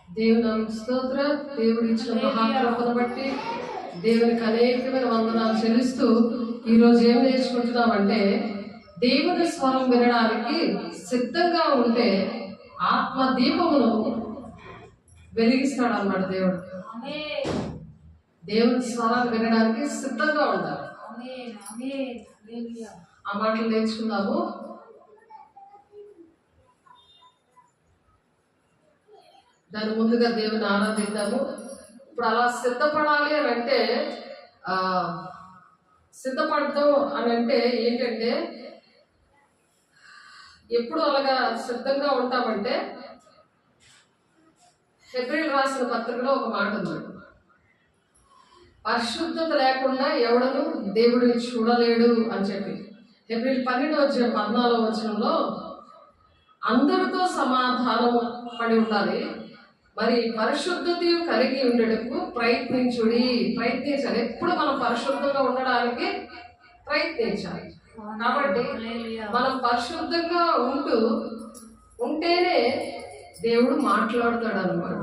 దేవుని స్తోత్ర. దేవుడు ఇచ్చిన మహాకృపను బట్టి దేవునికి అనేకమైన వందనాలు చెల్లిస్తూ ఈరోజు ఏం నేర్చుకుంటున్నామంటే, దేవుని స్వరం వినడానికి సిద్ధంగా ఉంటే ఆత్మ దీపమును వెలిగిస్తాడు అన్నమాట. దేవుని స్వరాన్ని వినడానికి సిద్ధంగా ఉండాలి. ఆ మాటలు నేర్చుకుందాము. దాని ముందుగా దేవుని ఆరాధిద్దాము. ఇప్పుడు అలా సిద్ధపడాలి అని అంటే, సిద్ధపడతాం అని అంటే ఏంటంటే, ఎప్పుడు అలాగా సిద్ధంగా ఉంటామంటే, హెబ్రీయులకు రాసిన పత్రికలో ఒక మాట ఉంది, పరిశుద్ధత లేకుండా ఎవడను దేవుడిని చూడలేడు అని చెప్పి. హెబ్రీయులు 12:14 అందరితో సమాధానం పడి ఉండాలి, మరి పరిశుద్ధత కలిగి ఉండటకు ప్రయత్నించాలి. ఎప్పుడు మనం పరిశుద్ధంగా ఉండడానికి ప్రయత్నించాలి. కాబట్టి మనం పరిశుద్ధంగా ఉంటేనే దేవుడు మాట్లాడతాడు అన్నమాట.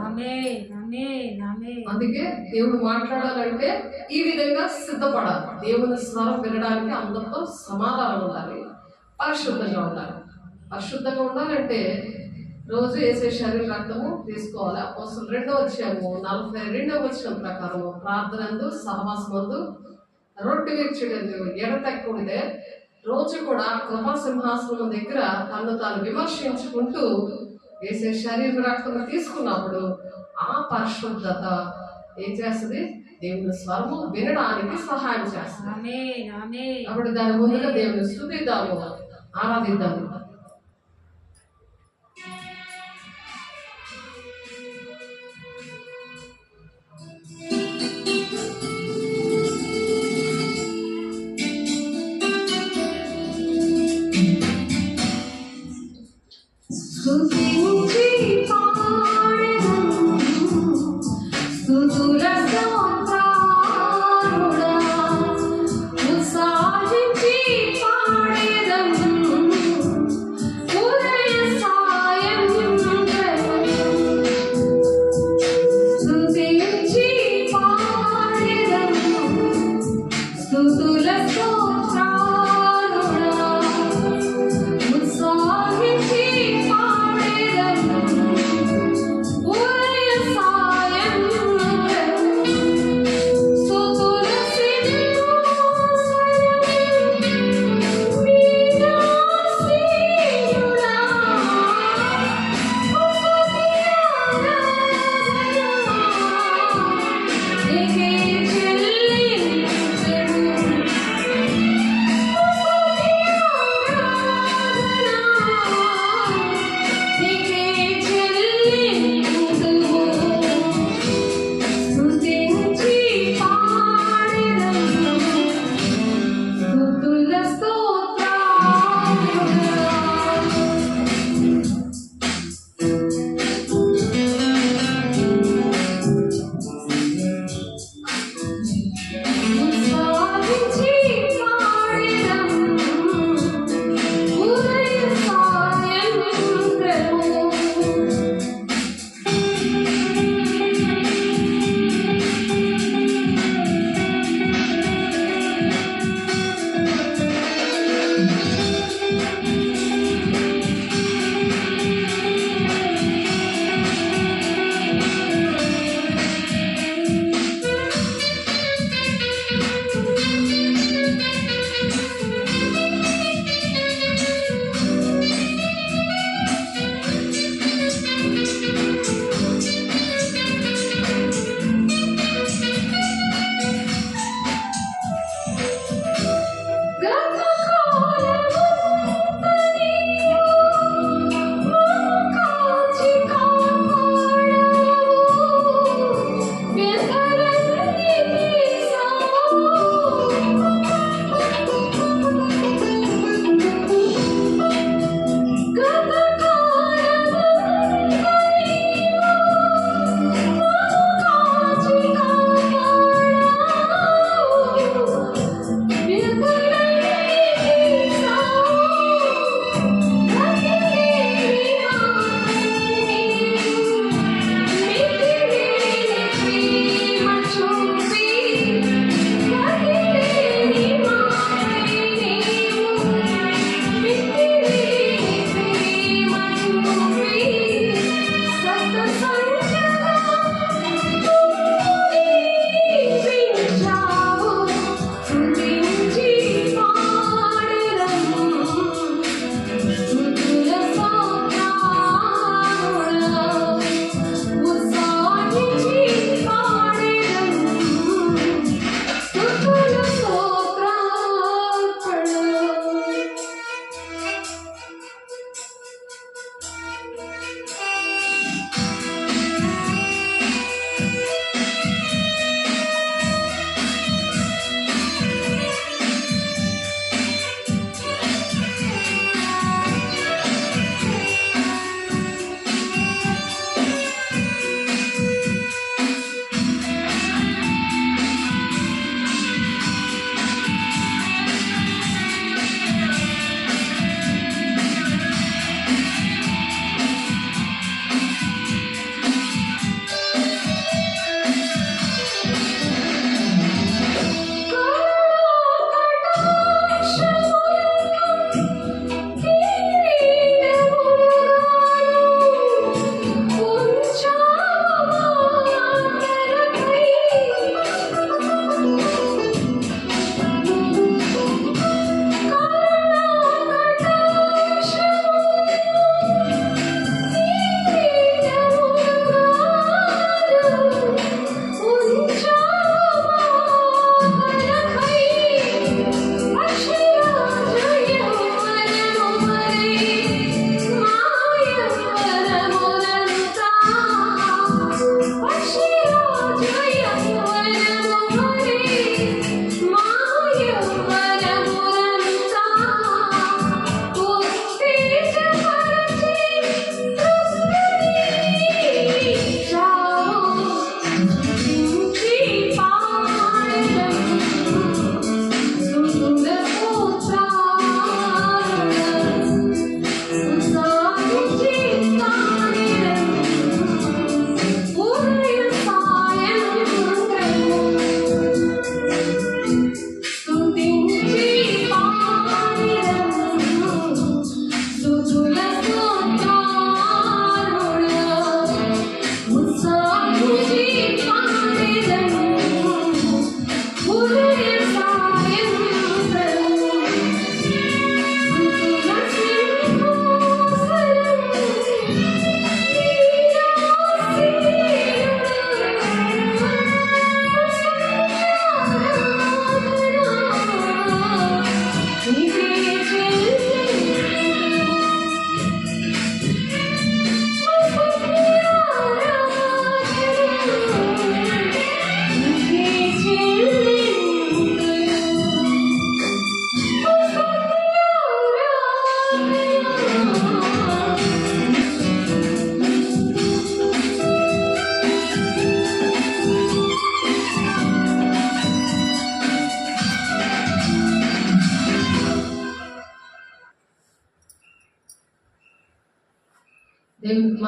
అందుకే దేవుడు మాట్లాడాలంటే ఈ విధంగా సిద్ధపడాలి. దేవుని స్వరం వినడానికి అందరితో సమాధానం ఉండాలి, పరిశుద్ధంగా ఉండాలి. పరిశుద్ధంగా ఉండాలంటే రోజు వేసే శరీర రక్తము తీసుకోవాలి. అపోస్తలుల 2:42 ప్రకారము ప్రార్థనందు సహవాసమందు రొట్టె విరుచుటందు ఎడతెక్కకుంటే రోజు కూడా కృపా సింహాసనం దగ్గర తను తాను విమర్శించుకుంటూ వేసే శరీర రక్తము తీసుకున్నప్పుడు ఆ పరిశుద్ధత ఏం చేస్తుంది? దేవుని స్వరము వినడానికి సహాయం చేస్తుంది. అప్పుడు దాని ముందుగా దేవుని స్తుతిద్దాము, ఆరాధిద్దాము.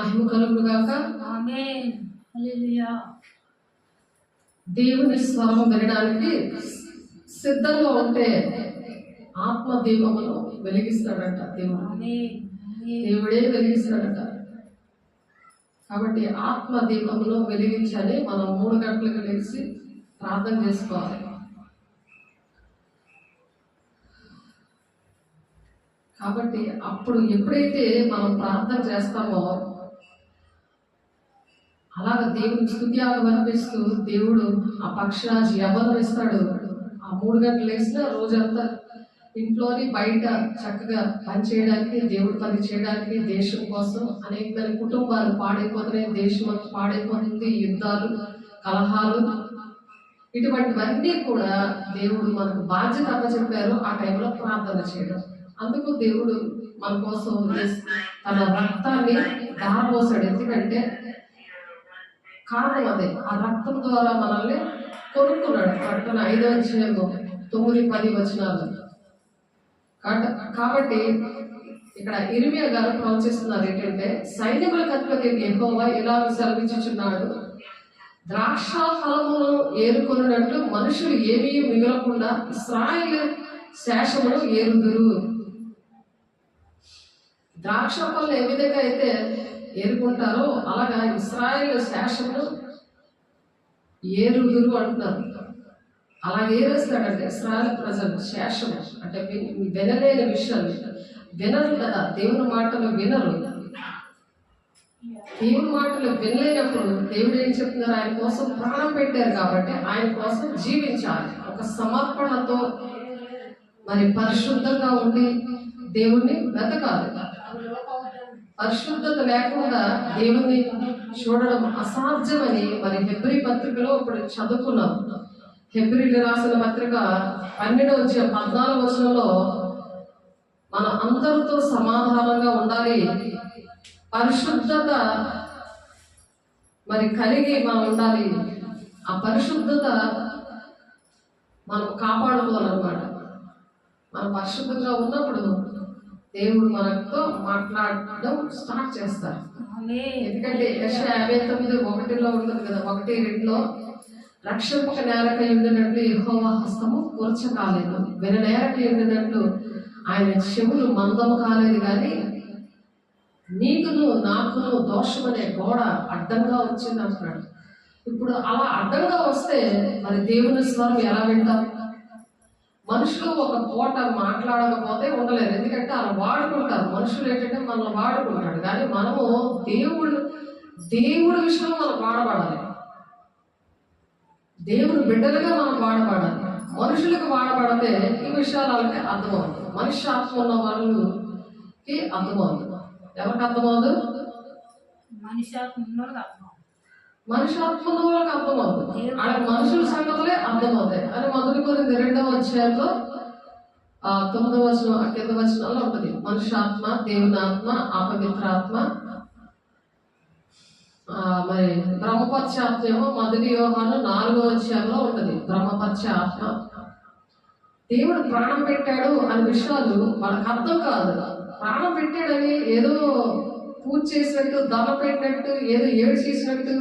మహిమ కలుగును గాక. ఆమేన్. హల్లెలూయా. దేవుని స్వరం వినడానికి సిద్ధంగా ఉంటే ఆత్మ దీపమును వెలిగిస్తాడంట దేవుడు. ఆమేన్. దేవుడే వెలిగిస్తాడట. కాబట్టి ఆత్మ దీపమును వెలిగించాలి. మనం 3 గంటలకు లేచి ప్రార్థన చేసుకోవాలి. కాబట్టి అప్పుడు ఎప్పుడైతే మనం ప్రార్థన చేస్తామో అలాగ దేవుని స్తుత్యాగం అనిపిస్తూ దేవుడు ఆ పక్షిరాజు యవ్వనం ఇస్తాడు. ఆ 3 గంటలు వేసిన రోజంతా ఇంట్లోని బయట చక్కగా పని చేయడానికి, దేవుడి పని చేయడానికి, దేశం కోసం అనేకమైన కుటుంబాలు పాడైపోతున్నాయి, దేశం అంతా పాడైపోతుంది, యుద్ధాలు, కలహాలు, ఇటువంటివన్నీ కూడా దేవుడు మనకు బాధ్యత అప్పచెప్పారు. ఆ టైంలో ప్రార్థన చేయడం. అందుకు దేవుడు మన కోసం తన రక్తాన్ని దారపోసాడు. ఎందుకంటే కారణం అదే, ఆ రక్తం ద్వారా మనల్ని కొనుక్కున్నాడు. ప్రకటన 5వ అధ్యాయము 9-10 వచనాలు. కాబట్టి ఇక్కడ ఇర్మియా గారు ప్రవచిస్తున్నారు ఏంటంటే, సైనికులకు అధిపతి యెహోవా ఇలా సెలవిచ్చుచున్నాడు, ద్రాక్ష ఫలమును ఏరుకొనున్నట్లు మనుషులు ఏమీ మిగలకుండా ఇశ్రాయేలు శేషమును ఏరుదురు. ద్రాక్ష పళ్ళు ఏ విధంగా అయితే ఏరుకుంటారో అలాగా ఇశ్రాయేలు శేషమును ఏరుదురు అంటున్నారు. అలా ఏరేస్తాడంటే ఇశ్రాయేలు ప్రజలు శేషము అంటే వినలేని విషయాలు వినరు కదా, దేవుని మాటలు వినరు. దేవుని మాటలు వినలేనప్పుడు దేవుడు ఏం చెప్తున్నారు, ఆయన కోసం ప్రాణం పెట్టారు కాబట్టి ఆయన కోసం జీవించాలి. ఒక సమర్పణతో మరి పరిశుద్ధంగా ఉండి దేవుణ్ణి వెతకాలి. పరిశుద్ధత లేకుండా దేవుణ్ణి చూడడం అసాధ్యమని మరి హెబ్రీ పత్రికలో ఇప్పుడు చదువుకున్నాం. హెబ్రీలు రాసిన పత్రిక 12-14 వచనంలో మన అందరితో సమాధానంగా ఉండాలి, పరిశుద్ధత మరి కలిగి మనం ఉండాలి. ఆ పరిశుద్ధత మనం కాపాడుకోవాలన్నమాట. మనం పరిశుద్ధంగా ఉన్నప్పుడు దేవుడు మనతో మాట్లాడడం స్టార్ట్ చేస్తారు. ఎందుకంటే యెషయా 59:1 ఉంటుంది కదా, 1-2 రక్షింపక నేరకై ఉండినట్లు యెహోవా హస్తము కూర్చకాలేదు, విననేరకై ఉండినట్లు ఆయన చెవులు మందము కాలేదు, కానీ నీకును నాకును దోషమనే గోడ అడ్డంగా వచ్చింది అంటున్నాడు. ఇప్పుడు అలా అడ్డంగా వస్తే మరి దేవుని స్వరం ఎలా వింటాం? మనుషులు ఒక పూట మాట్లాడకపోతే ఉండలేరు, ఎందుకంటే అలా వాడుకుంటారు. మనుషులు ఏంటంటే మనల్ని వాడుకుంటాడు, కానీ మనము దేవుడి విషయంలో మనం వాడబడాలి. దేవుడు బిడ్డలుగా మనం వాడబడాలి. మనుషులకు వాడబడితే ఈ విషయాలు వాళ్ళకి అర్థమవుతుంది. మనిషి ఆత్మ ఉన్న వాళ్ళకి అర్థమవుతుంది. ఎవరికి అర్థమవుతుంది? మనిషి ఆత్మ ఉన్న వాళ్ళకి అర్థమవుతుంది. వాళ్ళకి మనుషుల సంగతులే అర్థమవుతాయి అని 1 కొరింథీ 2వ అధ్యాయంలో 9వ వచనం కింద వచనాల్లో ఉంటుంది. మనుష్యాత్మ, దేవుని ఆత్మ, అపవిత్రాత్మ, మరి బ్రహ్మపత్యాత్మ 1 యోహాను 4వ అధ్యాయంలో ఉంటుంది. బ్రహ్మపత్యాత్మ దేవుడు ప్రాణం పెట్టాడు అనే విషయాలు వాళ్ళకి అర్థం కాదు. ప్రాణం పెట్టాడని ఏదో పూజ చేసినట్టు, దండ పెట్టినట్టు, ఏదో ఏడు చేసినట్టు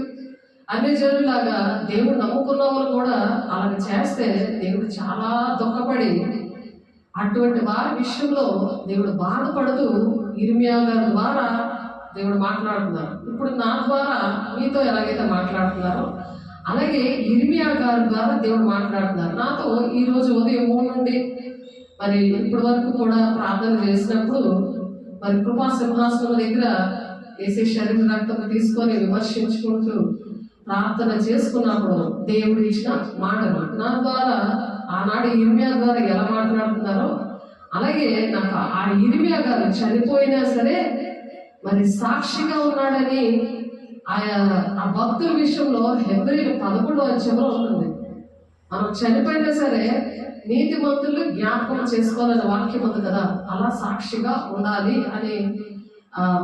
అన్ని జనులాగా దేవుడు నమ్ముకున్న వాళ్ళు కూడా అలాగ చేస్తే దేవుడు చాలా దుఃఖపడి అటువంటి వారి విషయంలో దేవుడు బాధపడుతూ ఇర్మియా గారి ద్వారా దేవుడు మాట్లాడుతున్నారు. ఇప్పుడు నా ద్వారా మీతో ఎలాగైతే మాట్లాడుతున్నారో అలాగే ఇర్మియా గారి ద్వారా దేవుడు మాట్లాడుతున్నారు. నాతో ఈరోజు ఉదయం 3 నుండి మరి ఇప్పటి వరకు కూడా ప్రార్థన చేసినప్పుడు మరి కృపా సింహాసనం దగ్గర వేసే శరీర రక్తం తీసుకొని విమర్శించుకుంటూ ప్రార్థన చేసుకున్నప్పుడు దేవుడు ఇచ్చిన మాటలు నా ద్వారా ఆనాడు ఇర్మియా గారు ఎలా మాట్లాడుతున్నారో అలాగే నాకు ఆ ఇర్మియా గారు చనిపోయినా సరే మరి సాక్షిగా ఉన్నాడని ఆ భక్తుల విషయంలో హెబ్రీలు 11వ అధ్యాయంలో ఉంటుంది. మనం చనిపోయినా సరే నీతిమంతులు జ్ఞాపకం చేసుకోవాలనే వాక్యం ఉంది కదా, అలా సాక్షిగా ఉండాలి అని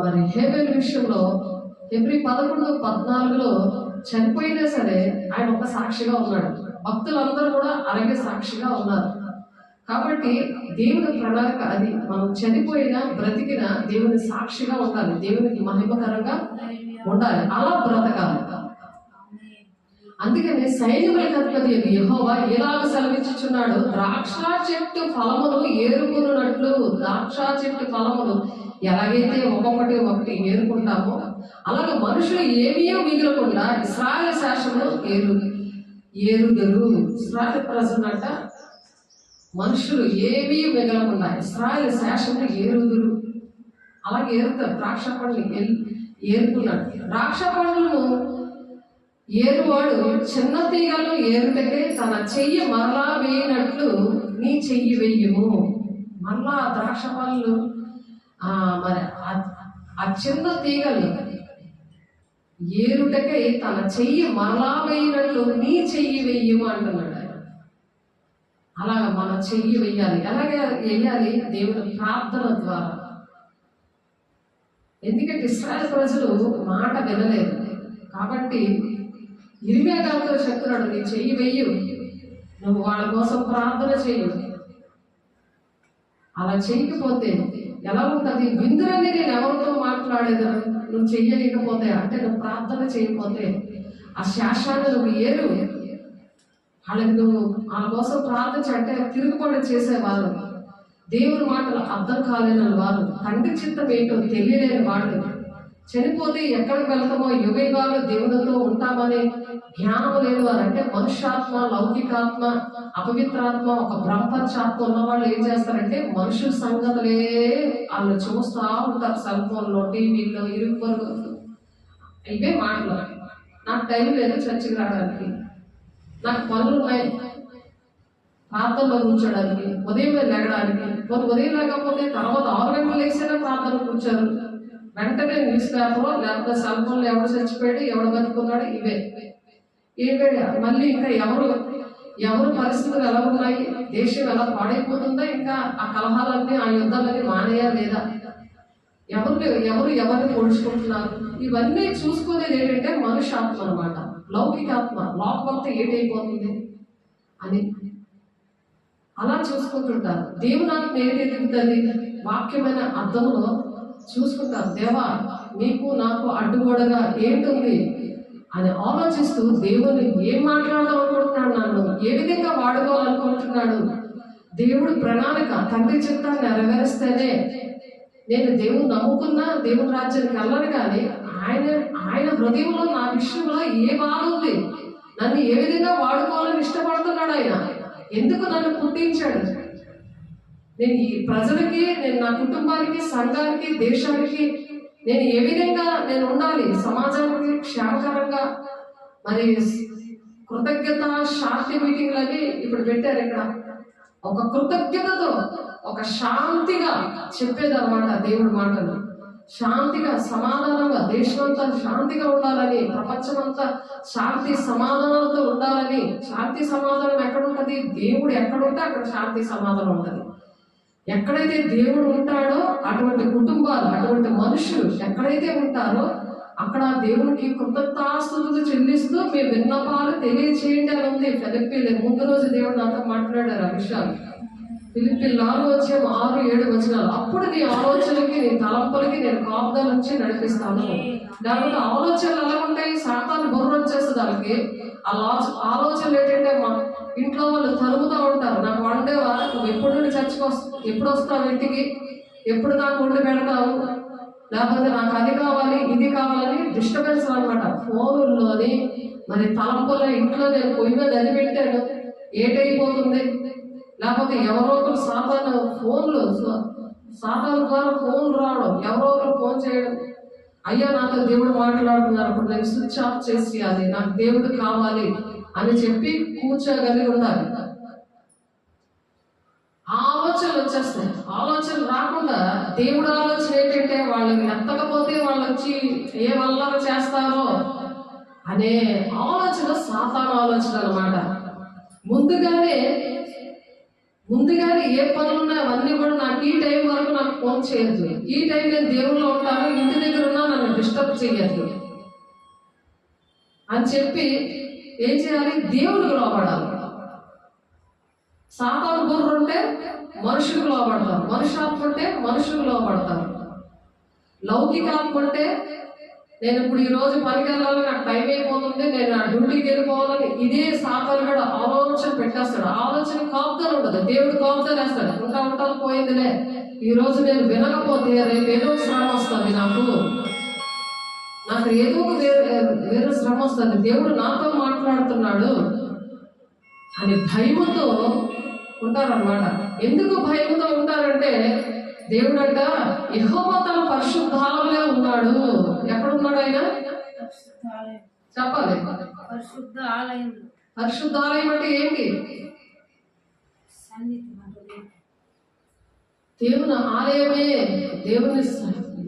మరి హేబెల్ విషయంలో హెబ్రీ 11:14లో చనిపోయినా సరే ఆయన ఒక సాక్షిగా ఉన్నాడు. భక్తులందరూ కూడా అలాగే సాక్షిగా ఉన్నారు. కాబట్టి దేవుని ప్రణాళిక అది. మనం చనిపోయినా బ్రతికినా దేవుని సాక్షిగా ఉండాలి, దేవునికి మహిమకరంగా ఉండాలి, అలా బ్రతకాలి. అందుకని సైన్యములకు అధిపతి యెహోవా ఎలాగ సెలవిచ్చుచున్నాడు, ద్రాక్ష చెట్టు ఫలములు ఏరుకున్నట్లు, ద్రాక్ష చెట్టు ఫలములు ఎలాగైతే ఒక్కొక్కటి ఒకటి ఏరుకుంటామో అలాగే మనుషులు ఏమీ మిగలకుండా ఇశ్రాయేలు శాసనము ఏరుదరు. ఇశ్రాయేలు ప్రజలంట మనుషులు ఏమీ మిగలకుండా ఇశ్రాయేలు శాసనము ఏరుదురు. అలాగే ఏరుతారు. ద్రాక్ష పండ్లు ఏరుకున్నాడు. ద్రాక్ష పండ్లను ఏరువాడు చిన్న తీగలను ఏరుటకే తన చెయ్యి మరలా వేయినట్లు నీ చెయ్యి వెయ్యము. మరలా ద్రాక్ష పళ్ళు మరి ఆ చిన్న తీగలు ఏరుటకై తన చెయ్యి మరలా వేయినట్లు నీ చెయ్యి వెయ్యము అంటున్నాడు ఆయన. అలాగా మన చెయ్యి వెయ్యాలి. ఎలాగే వెయ్యాలి? దేవుని ప్రార్థన ద్వారా. ఎందుకంటే ఇశ్రాయేలు ప్రజలు మాట వినలేదు కాబట్టి ఇర్మియా గారితో చెప్తున్నాడు, నీ చెయ్యి వెయ్యు, నువ్వు వాళ్ళ కోసం ప్రార్థన చెయ్యు. అలా చేయకపోతే ఎలా ఉంటుంది? విందులని నేను ఎవరితో మాట్లాడేది నువ్వు చెయ్యలేకపోతే, అంటే నువ్వు ప్రార్థన చేయకపోతే ఆ శాసాన్ని నువ్వు ఏరు. వాళ్ళకి నువ్వు వాళ్ళ కోసం ప్రార్థన అంటే తిరుగుబాటు చేసేవారు, దేవుని మాటలు అర్థం కాలేని వారు, తండ్రి చిత్తం ఏంటో తెలియలేని వాళ్ళు, చనిపోతే ఎక్కడికి వెళ్తామో యుగయుగాలు దేవునితో ఉంటామని జ్ఞానం లేని వారు, అంటే మనుష్యాత్మ, లౌకికాత్మ, అపవిత్రాత్మ, ఒక బ్రహ్మచాత్మ ఉన్న వాళ్ళు ఏం చేస్తారంటే మనుషుల సంగతులే వాళ్ళు చూస్తూ ఉంటారు. సెల్ ఫోన్లో, టీవీలో, ఇరుగు పొరుగు ఇవే మాటలు. నాకు టైం లేదు చర్చికి రావడానికి, నాకు పనులు ఉన్నాయి ప్రార్థనలో కూర్చోడానికి, ఉదయం లేగడానికి. ఉదయం లేకపోతే తర్వాత 6 గంటలు లేచినా ప్రార్థన కూర్చోరు. వెంటనే న్యూస్ పేపర్ లేకపోతే సెల్ ఫోన్లో ఎవడు చచ్చిపోయాడు, ఎవడు బతుకున్నాడు, ఇవే మళ్ళీ ఇంకా ఎవరు పరిస్థితులు ఎలా ఉన్నాయి, దేశం ఎలా పాడైపోతుందో, ఇంకా ఆ కలహాలన్నీ ఆ యుద్ధాలన్నీ మానేయా లేదా, ఎవరిని పొడుచుకుంటున్నారు, ఇవన్నీ చూసుకునేది ఏంటంటే మనుష్యాత్మ అనమాట, లౌకికాత్మ. లోకమంతా ఏటైపోతుంది అని అలా చూసుకుంటుంటారు. దేవునాత్మ ఏంటెదుగుతుంది? వాక్యమైన అర్థంలో చూసుకుంటారు. దేవా నీకు నాకు అడ్డుగోడగా ఏంటుంది అని ఆలోచిస్తూ దేవుని ఏం మాట్లాడాలనుకుంటున్నాడు, నన్ను ఏ విధంగా వాడుకోవాలనుకుంటున్నాడు, దేవుడి ప్రణాళిక, తండ్రి చిత్తాన్ని నెరవేరిస్తేనే నేను దేవుని నమ్ముకున్నా దేవుని రాజ్యానికి వెళ్ళను. కానీ ఆయన హృదయంలో నా విషయంలో ఏ బాధ ఉంది, నన్ను ఏ విధంగా వాడుకోవాలని ఇష్టపడుతున్నాడు ఆయన, ఎందుకు నన్ను పుట్టించాడు, నేను ఈ ప్రజలకి, నేను నా కుటుంబానికి, సంఘానికి, దేశానికి నేను ఏ విధంగా నేను ఉండాలి, సమాజానికి క్షేమకరంగా. మరి కృతజ్ఞత శాంతి మీటింగ్లని ఇప్పుడు పెట్టారు. ఇక్కడ ఒక కృతజ్ఞతతో ఒక శాంతిగా చెప్పేదన్నమాట దేవుడి మాటలు. శాంతిగా, సమాధానంగా, దేశమంతా శాంతిగా ఉండాలని, ప్రపంచమంతా శాంతి సమాధానాలతో ఉండాలని. శాంతి సమాధానం ఎక్కడ ఉంటుంది? దేవుడు ఎక్కడుంటే అక్కడ శాంతి సమాధానం ఉంటుంది. ఎక్కడైతే దేవుడు ఉంటాడో అటువంటి కుటుంబాలు, అటువంటి మనుషులు ఎక్కడైతే ఉంటారో అక్కడ దేవునికి కృతజ్ఞతాస్తుతులు చెల్లిస్తూ మీ విన్నపాలు తెలియచేయండి అని ఉంది. ఫిలిప్పీలు ముందు రోజు దేవుడు నాతో మాట్లాడారు ఆ విషయాలు. ఫిలిప్పీలు 4:6-7 అప్పుడు నీ ఆలోచనకి, నీ తలంపులకి నేను కాపుదల నుంచి నడిపిస్తాను. లేకపోతే ఆలోచనలు ఎలా ఉంటాయి? సాతాను బుర్ర వచ్చేస్తుంది వాళ్ళకి. ఆ ఆలోచనలు ఏంటంటే మా ఇంట్లో వాళ్ళు తలుపుతూ ఉంటారు, నాకు వండేవా, నువ్వు ఎప్పుడు నుండి చర్చకు ఎప్పుడు వస్తావు ఇంటికి, ఎప్పుడు నాకు వండి పెడతావు, లేకపోతే నాకు అది కావాలి ఇది కావాలని డిస్టర్బెన్స్ అనమాట. ఫోన్లోని మరి తలంపుల ఇంట్లో నేను పొయ్యి మీద అది పెట్టాను ఏటైపోతుంది. లేకపోతే ఎవరో ఒకరు సాతాను ద్వారా ఫోన్లు రావడం, ఎవరో ఒకరు ఫోన్ చేయడం, అయ్యా నాతో దేవుడు మాట్లాడుతున్నారు, అప్పుడు నేను స్విచ్ ఆఫ్ చేసి అది నాకు దేవుడు కావాలి అని చెప్పి కూర్చోగలిగి ఉండాలి. ఆలోచనలు వచ్చేస్తాయి. ఆలోచనలు రాకుండా దేవుడు ఆలోచన ఏంటంటే వాళ్ళని ఎత్తకపోతే వాళ్ళు వచ్చి ఏ వల్ల చేస్తారో అనే ఆలోచన సాతాను ఆలోచన అన్నమాట. ముందుగానే ఏ పనులు ఉన్నాయో అవన్నీ కూడా నాకు ఈ టైం వరకు నాకు ఫోన్ చేయొద్దు, ఈ టైం నేను దేవుళ్ళు ఉంటాను, ఇంటి దగ్గర ఉన్నా నన్ను డిస్టర్బ్ చేయొద్దు అని చెప్పి ఏం చేయాలి? దేవుడికి లోపడాలి. సాతాను బుర్ర ఉంటే మనుషులకు లోపడతారు, మనుషాత్మ ఉంటే మనుషులకు లోపడతారు. లౌకికాత్మ అంటే నేను ఇప్పుడు ఈ రోజు పనికి వెళ్ళాలి, నాకు టైం అయిపోతుంది, నేను నా డ్యూటీకి వెళ్ళిపోవాలని ఇదే సాతాను కూడా ఆలోచన పెట్టేస్తాడు. ఆలోచన కాపుతారు ఉండదు, దేవుడు కాపుతారు వేస్తాడు. ఉంటాను పోయిందిలే, ఈ రోజు నేను వినకపోతే రేపు ఏదో శ్రమ వస్తుంది, నాకు ఏదో ఒక వేరే శ్రమ వస్తుంది, దేవుడు నాతో మాట్లాడుతున్నాడు అని భయముతో ఉంటారన్నమాట. ఎందుకు భయముతో ఉంటారంటే దేవుడంట యెహోవా తన పరిశుద్ధాలయంలో ఉన్నాడు. ఎక్కడున్నాడు ఆయన? చెప్పాలి. పరిశుద్ధ ఆలయం. పరిశుద్ధాలయం అంటే ఏంటి? దేవుని ఆలయమే. దేవుని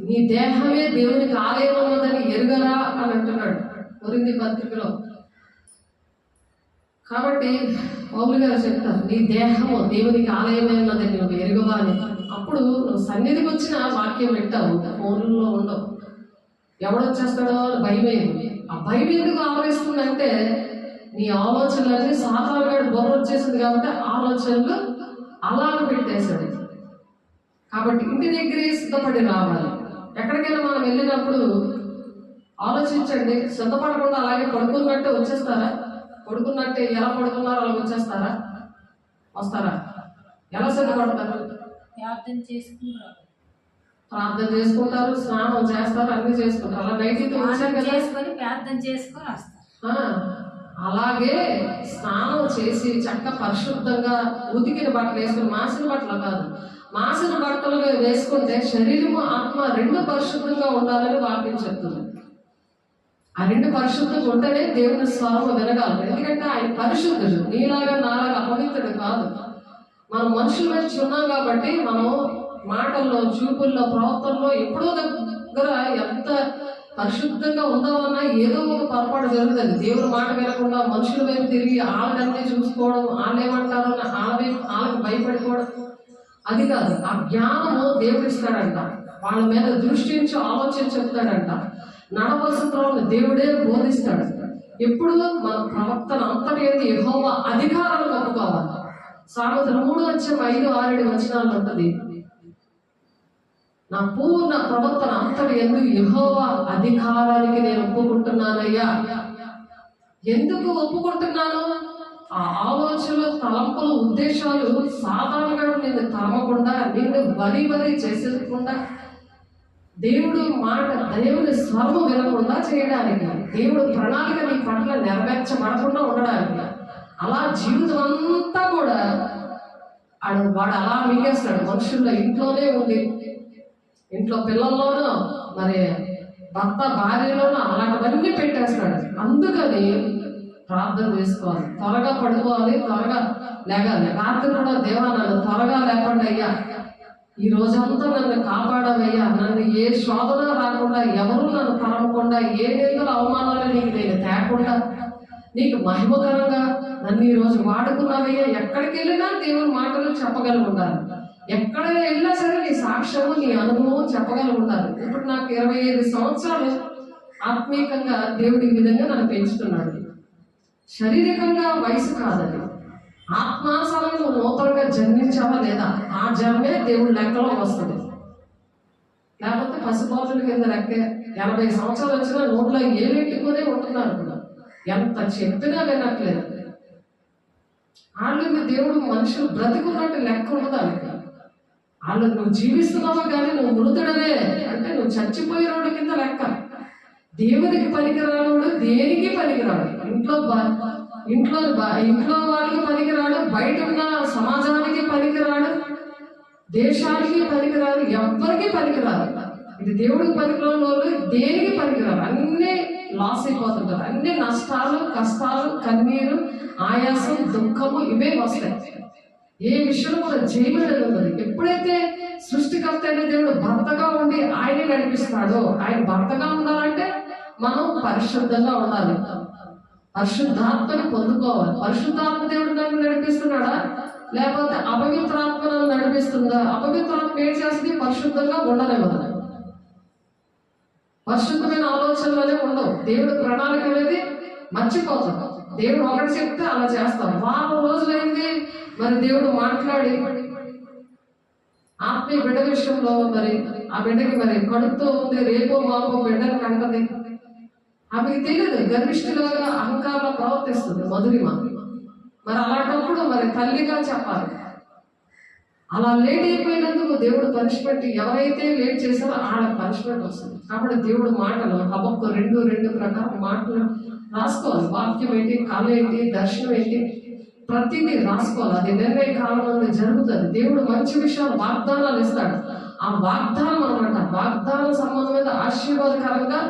నీ దేహమే దేవునికి ఆలయం ఉన్నదని ఎరుగరా అని అంటున్నాడు కొరింథీ పత్రికలో. కాబట్టి పౌలు గారు చెప్తారు, నీ దేహము దేవునికి ఆలయమే ఉన్నదని నువ్వు ఎరుగవా అని. అప్పుడు నువ్వు సన్నిధికి వచ్చిన వాక్యం వింటావు, ఫోన్లో ఉండవు. ఎవడొచ్చేస్తాడో అని భయమేది. ఆ భయం ఎందుకు ఆవరిస్తుందంటే నీ ఆలోచనలన్నీ సాతానుగాడు బొర్ర వచ్చేసింది కాబట్టి ఆలోచనలు అలాగ పెట్టేశాడు. కాబట్టి ఇంటి దగ్గరే సిద్ధపడి రావాలి. ఎక్కడికైనా మనం వెళ్ళినప్పుడు ఆలోచించండి, సిద్ధపడకుండా అలాగే పడుకున్నట్టే వచ్చేస్తారా? పడుకున్నట్టే ఎలా పడుకున్నారో అలా వచ్చేస్తారా? వస్తారా? ఎలా సిద్ధపడతారు? ప్రార్థన చేసుకుంటారు, స్నానం చేస్తారు, అన్ని చేసుకుంటారు. అలా నైట్ వచ్చారు కదా, ప్రార్థన చేసుకొని వస్తారు. అలాగే స్నానం చేసి చక్క పరిశుద్ధంగా ఉతికిన బట్టలు వేసుకుని, మాసిన బట్టలు కాదు, మాసిన బట్టలు వేసుకుంటే శరీరము ఆత్మ రెండు పరిశుద్ధంగా ఉండాలని వాక్యం చెప్తుంది. ఆ రెండు పరిశుద్ధంగా ఉంటేనే దేవుని స్వరం వినగలరు. ఎందుకంటే ఆయన పరిశుద్ధుడు, నీలాగా నాలాగా అపవిత్రుడు కాదు. మనం మనుషుల మీద ఉన్నాం కాబట్టి మనం మాటల్లో, చూపుల్లో, ప్రవర్తనలో ఎప్పుడో దగ్గర ఎంత పరిశుద్ధంగా ఉందామన్నా ఏదో ఒక పొరపాటు జరుగుతుంది. దేవుని మాట వినకుండా మనుషుల వైపు తిరిగి వాళ్ళంటే చూసుకోవడం, వాళ్ళు ఏమంటారో వాళ్ళకి భయపడిపోవడం, అది కాదు. ఆ జ్ఞానము దేవుడు ఇస్తాడంట. వాళ్ళ మీద దృష్టించి ఆలోచన చెప్తాడంట. నడవలసిన దేవుడే బోధిస్తాడు. ఎప్పుడు మన ప్రవర్తన అంతటి ఏంటి యెహోవా అధికారాలు ఒప్పుకోవాలి. సామెతలు 3:5-6 వచనాలు ఉంటుంది, నా పూర్ణ ప్రవర్తన అంతటి ఎందుకు యెహోవా అధికారానికి నేను ఒప్పుకుంటున్నానయ్యా. ఎందుకు ఒప్పుకుంటున్నాను? ఆ ఆలోచనలు, తలంపులు, ఉద్దేశాలు సాధారణంగా నిన్ను తరమకుండా, నిన్ను బలి చేసేయకుండా, దేవుడు మాట, దేవుని స్వరము వినకుండా చేయడానికి, దేవుడు ప్రణాళిక నీ పట్ల నెరవేర్చబడకుండా ఉండడానికి. అలా జీవితం అంతా కూడా వాడు అలా మిగేస్తాడు. మనుషుల్లో ఇంట్లోనే ఉంది, ఇంట్లో పిల్లల్లోనూ, మరి భర్త భార్యలోనూ అలాంటివన్నీ పెట్టేస్తాడు. అందుకని ప్రార్థన చేసుకోవాలి, త్వరగా పడుకోవాలి, త్వరగా లేగాలి. రాత్రి కూడా దేవా నన్ను త్వరగా లేకుండా అయ్యా, ఈ రోజంతా నన్ను కాపాడవయ్యా, నన్ను ఏ శోధన రాకుండా, ఎవరు నన్ను తరమకుండా, ఏ నిందల అవమానాలు నీకు నేను తేకుండా, నీకు మహిమకరంగా నన్ను ఈ రోజు వాడుకున్నావయ్యా. ఎక్కడికి వెళ్ళినా దేవుని మాటలు చెప్పగలుగుంటారు. ఎక్కడ వెళ్ళినా సరే నీ సాక్ష్యము, నీ అనుభవం చెప్పగలుగుంటారు. ఇప్పుడు నాకు 25 సంవత్సరాలు ఆత్మీయంగా దేవుడి ఈ విధంగా నన్ను పెంచుతున్నాడు. శారీరకంగా వయసు కాదని, ఆత్మానుసారం నువ్వు నూతనంగా జన్మించావా లేదా, ఆ జన్మే దేవుడి లెక్కలో వస్తుంది. లేకపోతే పసిపోతుల కింద లెక్కే. 80 సంవత్సరాలు వచ్చినా నోట్లో ఏలెట్టుకునే ఉంటున్నారు. ఎంత చెప్పినా వినట్లేదు. వాళ్ళకి దేవుడు మనుషులు బ్రతికున్నట్టు లెక్క ఉండదు. వాళ్ళు నువ్వు జీవిస్తున్నావా కానీ నువ్వు మృతుడనే అంటే నువ్వు చచ్చిపోయినోడు కింద లెక్క. దేవునికి పనికిరానోడు దేనికి పనికిరాడు. ఇంట్లో వాళ్ళకి పనికిరాడు, బయట ఉన్న సమాజానికి పనికిరాడు, దేశానికి పనికిరాడు, ఎవ్వరికి పనికిరాదు. ఇది దేవుడికి పనికిరాని వాళ్ళు దేనికి పనికిరారు. అన్నీ లాస్ అయిపోతుంటారు. అన్ని నష్టాలు, కష్టాలు, కన్నీరు, ఆయాసం, దుఃఖము ఇవే వస్తాయి. ఏ విషయంలో కూడా జయమేది ఉన్నది. ఎప్పుడైతే సృష్టికర్త అయిన దేవుడు భర్తగా ఉండి ఆయన నడిపిస్తాడో, ఆయన భర్తగా ఉండాలంటే మనం పరిశుద్ధంగా ఉండాలి, పరిశుద్ధాత్మని పొందుకోవాలి. పరిశుద్ధాత్మ దేవుడు నన్ను నడిపిస్తున్నాడా, లేకపోతే అపవిత్రాత్మ నన్ను నడిపిస్తుందా? అపవిత్రాత్మ ఏం చేస్తుంది? పరిశుద్ధంగా ఉండలేవదు. పరిశుద్ధమైన ఆలోచనలనే ఉండవు. దేవుడు ప్రణాళిక అనేది మర్చిపోతాం. దేవుడు ఒకటి చెప్తే అలా చేస్తాం. వారం రోజులైంది మరి దేవుడు మాట్లాడి ఆత్మీయ బిడ్డ విషయంలో మరి ఆ బిడ్డకి మరి కడుపుతో ఉంది, రేపో మాపో బిడ్డను కంటది. ఆమెకి తెలియదు, గర్విష్ఠులుగా అహంకారంలో ప్రవర్తిస్తుంది మధురిమ. మరి అలాంటప్పుడు మరి తల్లిగా చెప్పాలి. అలా లేట్ అయిపోయినందుకు దేవుడు పనిష్మెంట్, ఎవరైతే లేట్ చేశారో వాళ్ళకి పనిష్మెంట్ వస్తుంది. కాబట్టి దేవుడు మాటలు హబక్కు 2:2 ప్రకారం మాటలు రాసుకోవాలి. వాక్యం ఏంటి, కళ ఏంటి, దర్శనం ఏంటి, ప్రతిదీ రాసుకోవాలి. అది నిర్ణయ కాలంలో జరుగుతుంది. దేవుడు మంచి విషయాలు వాగ్దానాలు ఇస్తాడు. ఆ వాగ్దానం అనమాట, వాగ్దాన సంబంధమైన ఆశీర్వాదకరంగా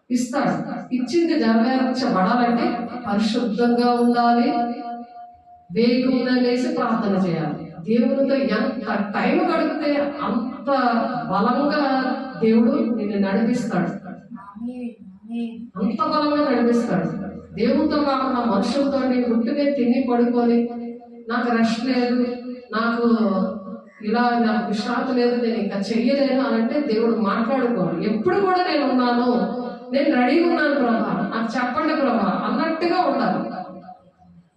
ఇస్తాడు. ఇచ్చింది నెరవేర్చబడాలంటే పరిశుద్ధంగా ఉండాలి, వేగంగా లేసి ప్రార్థన చేయాలి. దేవునితో ఎంత టైం గడిపితే అంత బలంగా దేవుడు నిన్ను నడిపిస్తాడు, అంత బలంగా నడిపిస్తాడు. దేవునితో కాకుండా మనుషులతో పుట్టుకే తిని పడుకొని నాకు రెస్ట్ లేదు, నాకు ఇలా నాకు విశ్రాంతి లేదు, నేను ఇంకా చెయ్యలేను అని అంటే దేవుడు మాట్లాడుకోవాలి. ఎప్పుడు కూడా నేను ఉన్నాను, నేను రెడీగా ఉన్నాను ప్రభా, నాకు చెప్పండి ప్రభా అన్నట్టుగా ఉండాలి.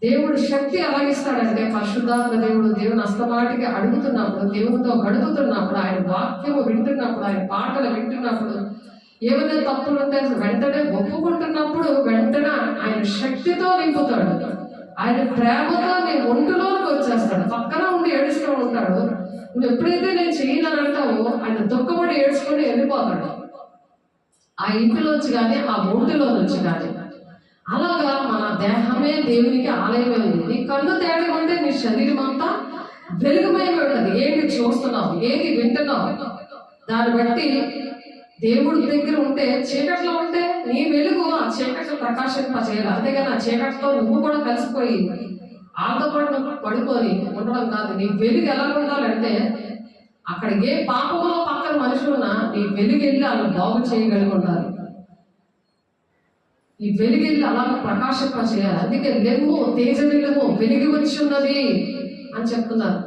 దేవుడు శక్తి ఎలాగిస్తాడంటే పరిశుద్ధాత్మ దేవుడు దేవుని అస్తమాటికి అడుగుతున్నప్పుడు, దేవునితో గడుపుతున్నప్పుడు, ఆయన వాక్యము వింటున్నప్పుడు, ఆయన పాటలు వింటున్నప్పుడు, ఏమైనా తప్పులు ఉంటే వెంటనే ఒప్పుకుంటున్నప్పుడు వెంటనే ఆయన శక్తితో నింపుతాడు. ఆయన ప్రేమతో నీ ఒంటిలోకి వచ్చేస్తాడు. పక్కన ఉండి ఏడుస్తూ ఉంటాడు. నువ్వు ఎప్పుడైతే నేను చేయనని అంటావో ఆయన దుఃఖపడి ఏడ్చుకొని వెళ్ళిపోతాడు ఆ ఇంటిలోంచి కానీ ఆ ఒంటిలో నుంచి కానీ. అలాగా మన దేహమే దేవునికి ఆలయమే ఉంది. నీ కన్ను తేడా ఉంటే నీ శరీరం అంతా వెలుగుమయమే ఉంటుంది. ఏంటి చూస్తున్నావు, ఏది వింటున్నావు, దాన్ని బట్టి దేవుడి దగ్గర ఉంటే, చీకట్లో ఉంటే నీ వెలుగు ఆ చీకట్లో ప్రకాశింపచేయాలి. అంతేగాని ఆ చీకట్లో నువ్వు కూడా కలిసిపోయి ఆళ్ళతో పాటు పడుకొని ఉండడం కాదు. నీ వెలుగు ఎలా ఉండాలంటే అక్కడ ఏ పాపంలో పక్కన మనుషులున్నా నీ వెలుగు వెళ్ళి అలా బాగు చేయగలిగి ఉండాలి. ఈ వెలుగెళ్ళి అలా ప్రకాశింప చేయాలి. అందుకే లెమ్ము తేజనిల్లము వెలిగి వచ్చి ఉన్నది అని చెప్తున్నారు.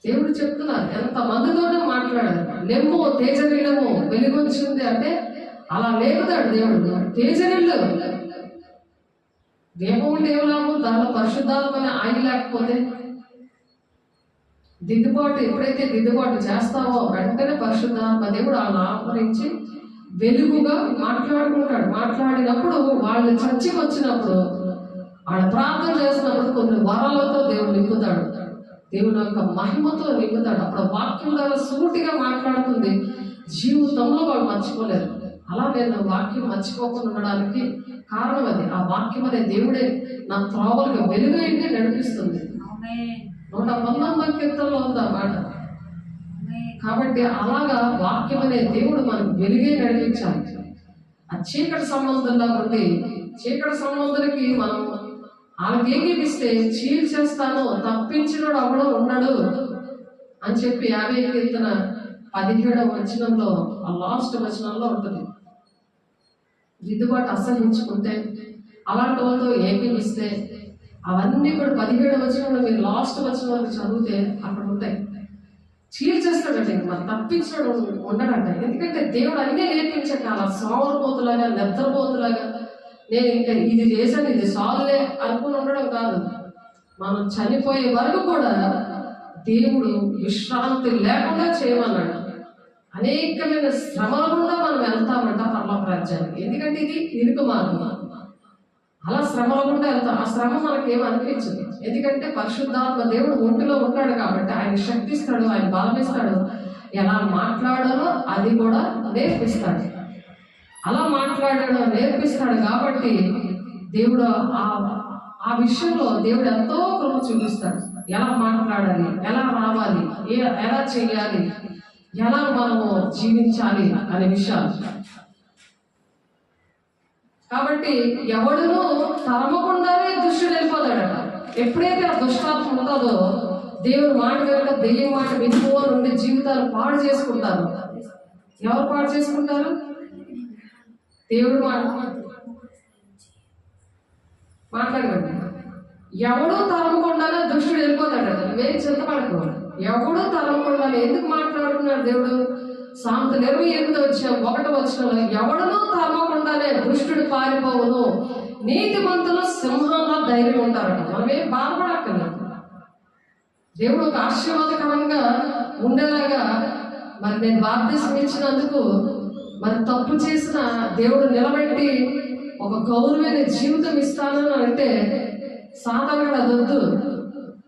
దేవుడు చెప్తున్నారు, ఎంత మందితోనే మాట్లాడారు. లెమ్ము తేజనిల్లము వెలిగి వచ్చింది అంటే అలా లేపుతాడు దేవుడు. తేజనిల్లు దీపం ఉంటే ఏం లాభం, దానిలో పరిశుద్ధాత్మైన ఆయిల్ లేకపోతే దిద్దుబాటు, ఎప్పుడైతే దిద్దుబాటు చేస్తావో వెంటనే పరిశుద్ధాత్మ దేవుడు అలా ఆపరించి వెలుగుగా మాట్లాడుకుంటాడు. మాట్లాడినప్పుడు వాళ్ళు చర్చికి వచ్చినప్పుడు, వాళ్ళు ప్రార్థన చేసినప్పుడు కొన్ని వరాలతో దేవుడు నింపుతాడు, దేవుని యొక్క మహిమతో నింపుతాడు. అప్పుడు వాక్యం ద్వారా సూటిగా మాట్లాడుతుంది. జీవితంలో వాళ్ళు మర్చిపోలేరు. అలా నేను వాక్యం మర్చిపోకుండా ఉండడానికి కారణం అది. ఆ వాక్యం అనే దేవుడే నా త్రోవలకు వెలుగు ఏంటి నడిపిస్తుంది. 119 కీర్తనలో ఉంది ఆ మాట. కాబట్టి అలాగా వాక్యం అనే దేవుడు మనకు వెలుగే నడిపించాలి. ఆ చీకటి సంబంధంలో ఉండి చీకటి సంబంధానికి మనం వాళ్ళకి ఏగిపిస్తే చీల్చేస్తాను, తప్పించినోడు అవడో ఉన్నాడు అని చెప్పి 50 కీర్తన 17వ వచనంలో ఆ లాస్ట్ వచనంలో ఉంటుంది. దిద్దుబాటు అసహించుకుంటే, అలాంటి వాళ్ళతో ఏకీపిస్తే, అవన్నీ కూడా 17వ వచనంలో మీరు లాస్ట్ వచనం వరకు చదివితే అక్కడ ఉంటాయి. చీల్చేస్తాడంటే మరి తప్పించడం ఉండడంట. ఎందుకంటే దేవుడు అన్నీ నేర్పించాక అలా సోమరపోతులాగా నిద్రపోతులాగా నేను ఇంకా ఇది చేశాను ఇది సాల్లే అనుకుని ఉండడం కాదు. మనం చనిపోయే వరకు కూడా దేవుడు విశ్రాంతి లేకుండా చేయమన్నాడు. అనేకమైన శ్రమల గుండా మనం వెళ్తామంట పరలోక రాజ్యానికి. ఎందుకంటే ఇది ఇరుకు మార్గం. అలా శ్రమల గుండా వెళ్తాం. ఆ శ్రమ మనకేం అనిపించదు. ఎందుకంటే పరిశుద్ధాత్మ దేవుడు ఒంటిలో ఉంటాడు కాబట్టి ఆయన శక్తిస్తాడు, ఆయన బలమిస్తాడు. ఎలా మాట్లాడాలో అది కూడా నేర్పిస్తాడు. అలా మాట్లాడాడో నేర్పిస్తాడు కాబట్టి దేవుడు ఆ విషయంలో దేవుడు ఎంతో కృప చూపిస్తాడు. ఎలా మాట్లాడాలి, ఎలా రావాలి, ఎలా చేయాలి, ఎలా మనము జీవించాలి అనే విషయాలు. కాబట్టి ఎవడును తరమకుండానే దుష్టుడు వెళ్ళిపోతాడట. ఎప్పుడైతే ఆ దుష్టాత్మ ఉంటుందో దేవుని మాట కనుక దెయ్యం మాట వినిపో నుండి జీవితాలు పాడు చేసుకుంటారు. ఎవరు పాడు చేసుకుంటారు? దేవుడు మాట్లాడకండి. ఎవడో తరమకుండానే దుష్టుడు వెళ్ళిపోతాడట. నువ్వేం చింతపడకు. ఎవడో తరమకుండానే ఎందుకు మాట్లాడుతున్నాడు దేవుడు? సామెతలు 28:1 ఎవడనూ తరమకుండానే దుష్టుడు పారిపోవును, నీతిమంతులు సింహంలో ధైర్యం ఉంటారట. మనమేం బాధపడక్కర్లేదు. దేవుడు ఒక ఆశీర్వాదకరంగా ఉండేలాగా మరి నేను బాప్తిసం ఇచ్చినందుకు మరి తప్పు చేసిన దేవుడు నిలబెట్టి ఒక గౌరవమైన జీవితం ఇస్తాను అంటే సాధారణంగా అదొద్దు,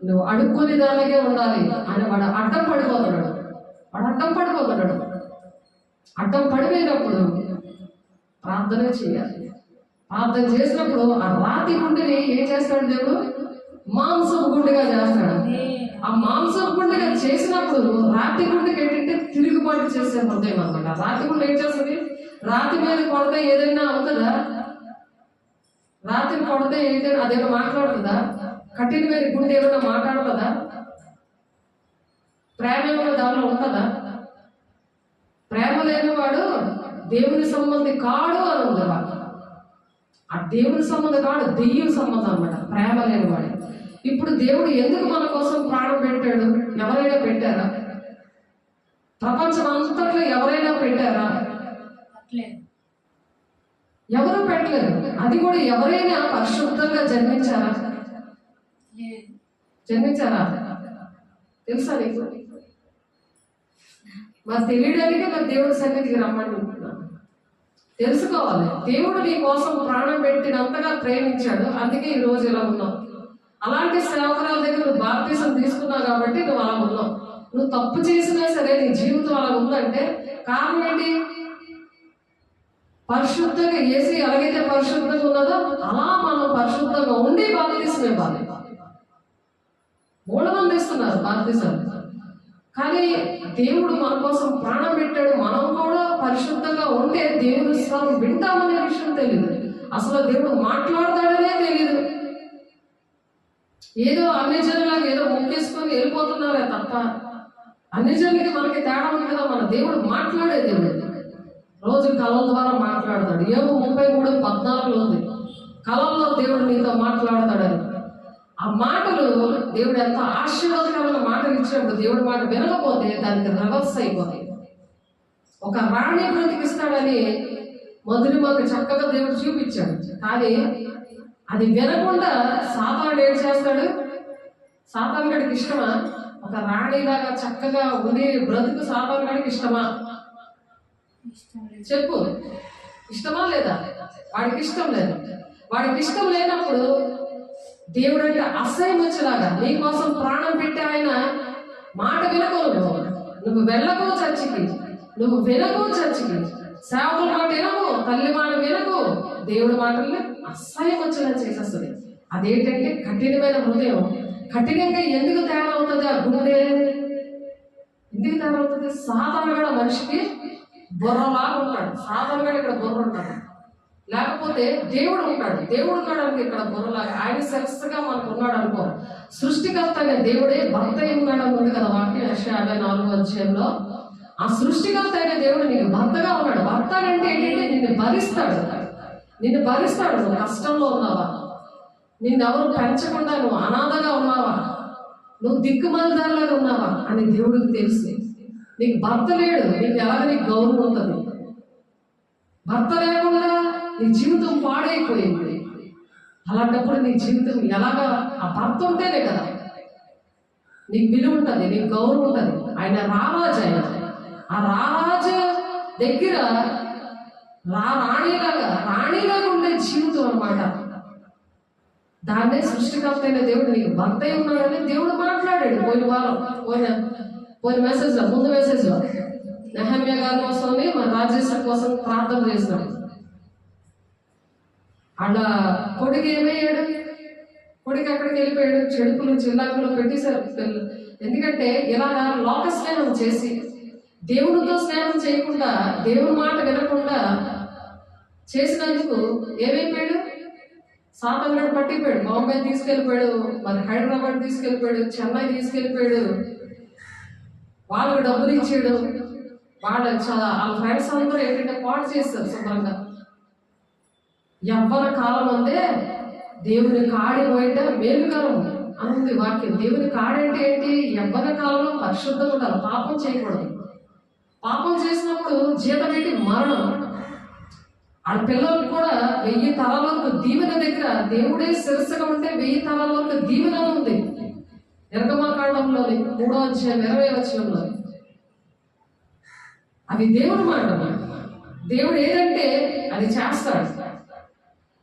నువ్వు అడుక్కొని దానిలాగే ఉండాలి అని వాడు అడ్డం పడిపోతున్నాడు. అడ్డం పడిపోయినప్పుడు ప్రార్థన చేయాలి. ప్రార్థన చేసినప్పుడు ఆ రాతి గుండెని ఏం చేస్తాడు దేవుడు? మాంసపు గుండెగా చేస్తాడు. ఆ మాంసపు గుండెగా చేసినప్పుడు రాతి గుండెకి ఏంటంటే తిరుగుబాటు చేసే హృదయం అనమాట. రాతి గుండె ఏం చేస్తుంది? రాతి మీద కొడితే ఏదైనా అవుతుందా? రాతిని కొడితే ఏంటంటే అదేమైనా మాట్లాడుతుందా? కఠినమైన గుండె ఏమైనా మాట్లాడుతుందా? ప్రేమ ఏమైనా దానిలో ఉంటుందా? ప్రేమ లేని వాడు దేవుని సంబంధి కాడు అని ఉంది. ఆ దేవుని సంబంధం కాడు, దెయ్యం సంబంధం అన్నమాట ప్రేమ లేని వాడు. ఇప్పుడు దేవుడు ఎందుకు మన కోసం ప్రాణం పెట్టాడు? ఎవరైనా పెట్టారా? ప్రపంచం అంతట్లో ఎవరైనా పెట్టారా? ఎవరు పెట్టలేదు. అది కూడా ఎవరైనా పరిశుద్ధంగా జన్మించారా? తెలుసా నీకు? మరి తెలియడానికి మరి దేవుడి సన్నిధికి రమ్మని ఉంటున్నాను. తెలుసుకోవాలి. దేవుడు నీ కోసం ప్రాణం పెట్టినంతగా ప్రేమించాడు, అందుకే ఈ రోజు ఇలా ఉన్నావు. అలాంటి సేవకురాల దగ్గర నువ్వు బాప్తిసం తీసుకున్నావు కాబట్టి నువ్వు అలా ఉన్నావు. నువ్వు తప్పు చేసినా సరే నీ జీవితం అలా ఉందంటే కారణం ఏంటి? పరిశుద్ధంగా ఏసి ఎలాగైతే పరిశుద్ధంగా ఉన్నదో అలా మనం పరిశుద్ధంగా ఉండి బాప్తిసం ఇవ్వాలి. 3 మంది ఇస్తున్నారు బాప్తిసం, కానీ దేవుడు మన కోసం ప్రాణం పెట్టాడు. మనం కూడా పరిశుద్ధంగా ఉంటే దేవుని స్వరం వింటామనే విషయం తెలియదు. అసలు దేవుడు మాట్లాడతాడనే తెలియదు. ఏదో అన్ని జనులకు ఏదో ముక్కేసుకొని వెళ్ళిపోతున్నారే తప్ప అన్ని జనులకి మనకి తేడా ఉంది కదా. మన దేవుడు మాట్లాడే దేవుడు. రోజు కళల ద్వారా మాట్లాడతాడు. యోబు 33:14 ఉంది, కళల్లో దేవుడు నీతో మాట్లాడతాడని. ఆ మాటలు దేవుడు ఎంత ఆశీర్వాదకరమైన మాటలు ఇచ్చినప్పుడు దేవుడి మాట వినకపోతే దానికి రివర్స్ అయిపోతాయి. ఒక రాణి బ్రతికిస్తాడని మధురిమకు చక్కగా దేవుడు చూపించాడు, కానీ అది వినకుండా సాతానుడు ఏం చేస్తాడు? సాతానుడికి ఇష్టమా ఒక రాణిలాగా చక్కగా ఉండి బ్రతుకు? సాతానుడికి ఇష్టమా? చెప్పు, ఇష్టమా లేదా? వాడికి ఇష్టం లేదు. వాడికి ఇష్టం లేనప్పుడు దేవుడు అంటే అసహ్యం వచ్చేలాగా నీ కోసం ప్రాణం పెట్టి ఆయన మాట వినకు. నువ్వు వెళ్ళకు చర్చికి, నువ్వు వినకు చర్చికి, సేవకుల మాట వినకు, తల్లి మాట వినకు, దేవుడి మాటల్ని అసహ్యం వచ్చేలా చేసేస్తుంది. అదేంటంటే కఠినమైన హృదయం. కఠినంగా ఎందుకు తయారు అవుతుంది? ఆ గుండె ఎందుకు తయారు అవుతుంది? సాధారణంగా మనిషికి బుర్రలాగా ఉంటాడు. సాధారణంగా ఇక్కడ బుర్ర ఉంటాడు, లేకపోతే దేవుడు ఉంటాడు. దేవుడు ఉన్నాడు అనుకో ఇక్కడ బుర్రలాగా. ఆయన శిరస్సుగా మనకు ఉన్నాడు అనుకో. సృష్టికర్త అనే దేవుడే భర్త ఉన్నాడు అనుకుంది కదా వాక్యం యెషయా 54:1. ఆ సృష్టికర్త అయిన దేవుడు నీకు భర్తగా ఉన్నాడు. భర్త అంటే ఏంటంటే నిన్ను భరిస్తాడు. నువ్వు కష్టంలో ఉన్నావా? నిన్నెవరు పెంచకుండా నువ్వు అనాథగా ఉన్నావా? నువ్వు దిక్కుమాలిదారులాగా ఉన్నావా అని దేవుడికి తెలుసు. నీకు భర్త లేడు, నీకు ఎలాగ నీకు గౌరవం ఉంటుంది? భర్త లేకుండా నీ జీవితం పాడైపోయింది. అలాంటప్పుడు నీ జీవితం ఎలాగా? ఆ భర్త ఉంటేనే కదా నీకు విలువ ఉంటుంది, నీకు గౌరవం ఉంటుంది. ఆయన రారాజు. ఆ రారాజు దగ్గర రాణిలాగా ఉండే జీవితం అన్నమాట. దాన్నే సృష్టికర్త అయిన దేవుడు నీకు భర్త ఉన్నాడని దేవుడు మాట్లాడాడు. పోయిన మెసేజ్లో, ముందు మెసేజ్లో నెహమ్యా గారి కోసం మన రాజేశ్వరి కోసం ప్రార్థన చేసినాడు. అలా కొడుకు ఏమయ్యాడు? కొడుకు అక్కడికి వెళ్ళిపోయాడు. చెడుపులు చిల్లాకులు పెట్టేశారు. ఎందుకంటే ఇలా లోక స్నేహం చేసి దేవుడితో స్నేహం చేయకుండా, దేవుని మాట వినకుండా చేసినందుకు ఏమైపోయాడు? సాతానుడు పట్టిపోయాడు. బాంబే తీసుకెళ్ళిపోయాడు, మరి హైదరాబాద్ తీసుకెళ్ళిపోయాడు, చెన్నై తీసుకెళ్ళిపోయాడు. వాళ్ళకి డబ్బులు ఇచ్చాడు. వాళ్ళ ఫ్రెండ్స్ అందరూ ఏంటంటే పాటు చేస్తారు శుభ్రంగా. యవ్వన కాలం అందే దేవుని కాడి పోయేట మేలుకరం అనుంది వాక్యం. దేవుని కాడంటే ఏంటి? యవ్వన కాలంలో పరిశుద్ధంగా ఉండాలి, పాపం చేయకూడదు. పాపం చేసినప్పుడు జీతం ఏంటి? మరణం. ఆ పిల్లలకు కూడా 1000 తరాల వరకు దీవెన దగ్గర దేవుడే శిరస్సుగా ఉంటే 1000 తరాల వరకు దీవెన ఉంది. నిర్గమకాండంలోని 3వ అధ్యాయం 20వ వచనంలో. అది దేవుడి మాట. దేవుడు ఏదంటే అది చేస్తాడు.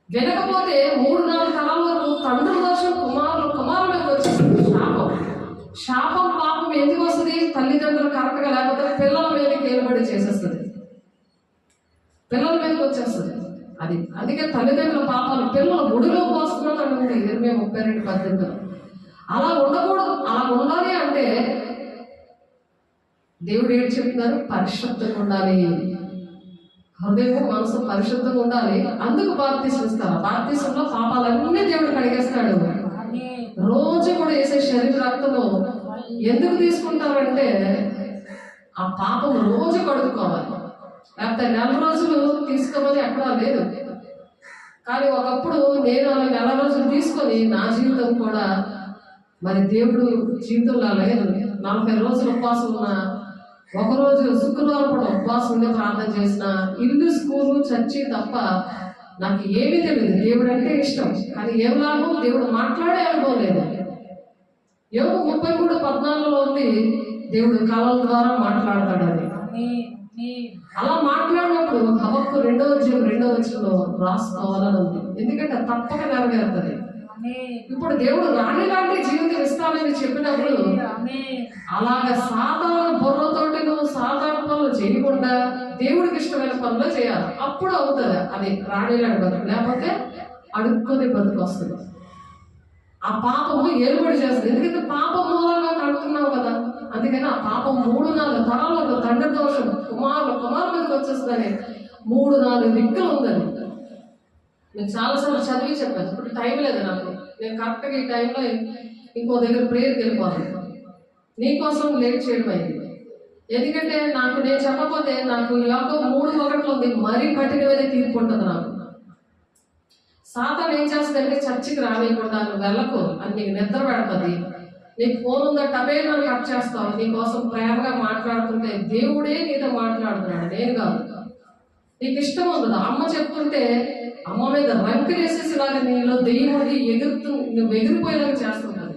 వినకపోతే 3-4 తరాల వరకు తండ్రి దోషం కుమారుల మీద వచ్చేస్తుంది. శాపం పాపం ఎందుకు వస్తుంది? తల్లిదండ్రులు కరెక్ట్గా లేకపోతే పిల్లల మీద కేలుబడి చేసేస్తుంది, పిల్లల మీదకి వచ్చేస్తుంది. అది అందుకే తల్లిదండ్రుల పాపాలు పిల్లలు ఒడిలో పోస్తున్నాను అంటే 32:18. అలా ఉండకూడదు. అలా ఉండాలి అంటే దేవుడు ఏంటి చెప్తున్నారు? పరిశుద్ధంగా ఉండాలి. హృదయం మనసు పరిశుద్ధంగా ఉండాలి. అందుకు బాప్తీసం ఇస్తారు. బాప్తీసంలో పాపాలన్నీ దేవుడు కడిగేస్తాడు. రోజు కూడా వేసే శరీర రక్తము ఎందుకు తీసుకుంటారంటే ఆ పాపం రోజు కడుక్కోవాలి. లేకపోతే 4 రోజులు తీసుకోమని ఎక్కడా లేదు. కానీ ఒకప్పుడు నేను అలా 4 రోజులు తీసుకొని నా జీవితం కూడా మరి దేవుడు జీవితంలో లేదు. 40 రోజులు ఉపవాసం ఉన్నా, ఒకరోజు శుక్రవారం కూడా ఉపవాసం ఉండి ప్రార్థన చేసిన, ఇల్లు స్కూలు చర్చి తప్ప నాకు ఏమీ తెలియదు. దేవుడు అంటే ఇష్టం, కానీ ఏం లాభం? దేవుడు మాట్లాడే అనుభవం లేదు. యోబు 33:14 ఉంది, దేవుడు కళల ద్వారా మాట్లాడతాడు అని. అలా మాట్లాడినప్పుడు హబక్కు 2వ అధ్యాయం 2వ వచనంలో రాసుకోవాలని ఉంది. ఎందుకంటే తప్పక నెరవేరుతుంది. ఇప్పుడు దేవుడు రాణి లాంటి జీవితం ఇస్తానని చెప్పినప్పుడు అలాగ సాధారణ బుర్రతోటి నువ్వు సాధారణ పనులు చేయకుండా దేవుడికి ఇష్టమైన పనులు చేయాలి. అప్పుడు అవుతుంది అది రాణి లాంటి బతుకు. లేకపోతే అడుక్కొని బతుకు వస్తుంది. ఆ పాపము ఏలుబడి చేస్తుంది. ఎందుకంటే పాపం మూలంగా కడుతున్నావు కదా. అందుకని ఆ పాపం 3-4 తరాలకు తండ్రి దోషం కుమారుల మీదకి వచ్చేస్తుందని 3-4 దిక్కులు ఉందని నేను చాలాసార్లు చదివి చెప్పాను. ఇప్పుడు టైం లేదు నాకు. నేను కరెక్ట్గా ఈ టైంలో ఇంకో దగ్గర ప్రేయర్కి వెళ్ళిపోవాలి. నీకోసం లేట్ చేయడం అయింది. ఎందుకంటే నేను చెప్పకపోతే నాకు యోగం 3:1 ఉంది, మరీ కఠినమైన తీర్పు ఉంటుంది నాకు. సాతాను ఏం చేస్తుందంటే చర్చికి రానియకుండా నువ్వు వెళ్ళకు అని నీకు నిద్ర పెడుతుంది. నీకు ఫోన్ ఉందంటే అవే నన్ను కట్ చేస్తావు. నీకోసం ప్రేమగా మాట్లాడుతుంటే దేవుడే నీతో మాట్లాడుతున్నాడు, నేను కాదు. నీకు ఇష్టం ఉండదు. అమ్మ చెప్తుంటే అమ్మ మీద రంకెలేసేసిలాగా నీలో దెయ్యం ఉండి నువ్వు ఎగిరిపోయేలాగా చేస్తుంటుంది.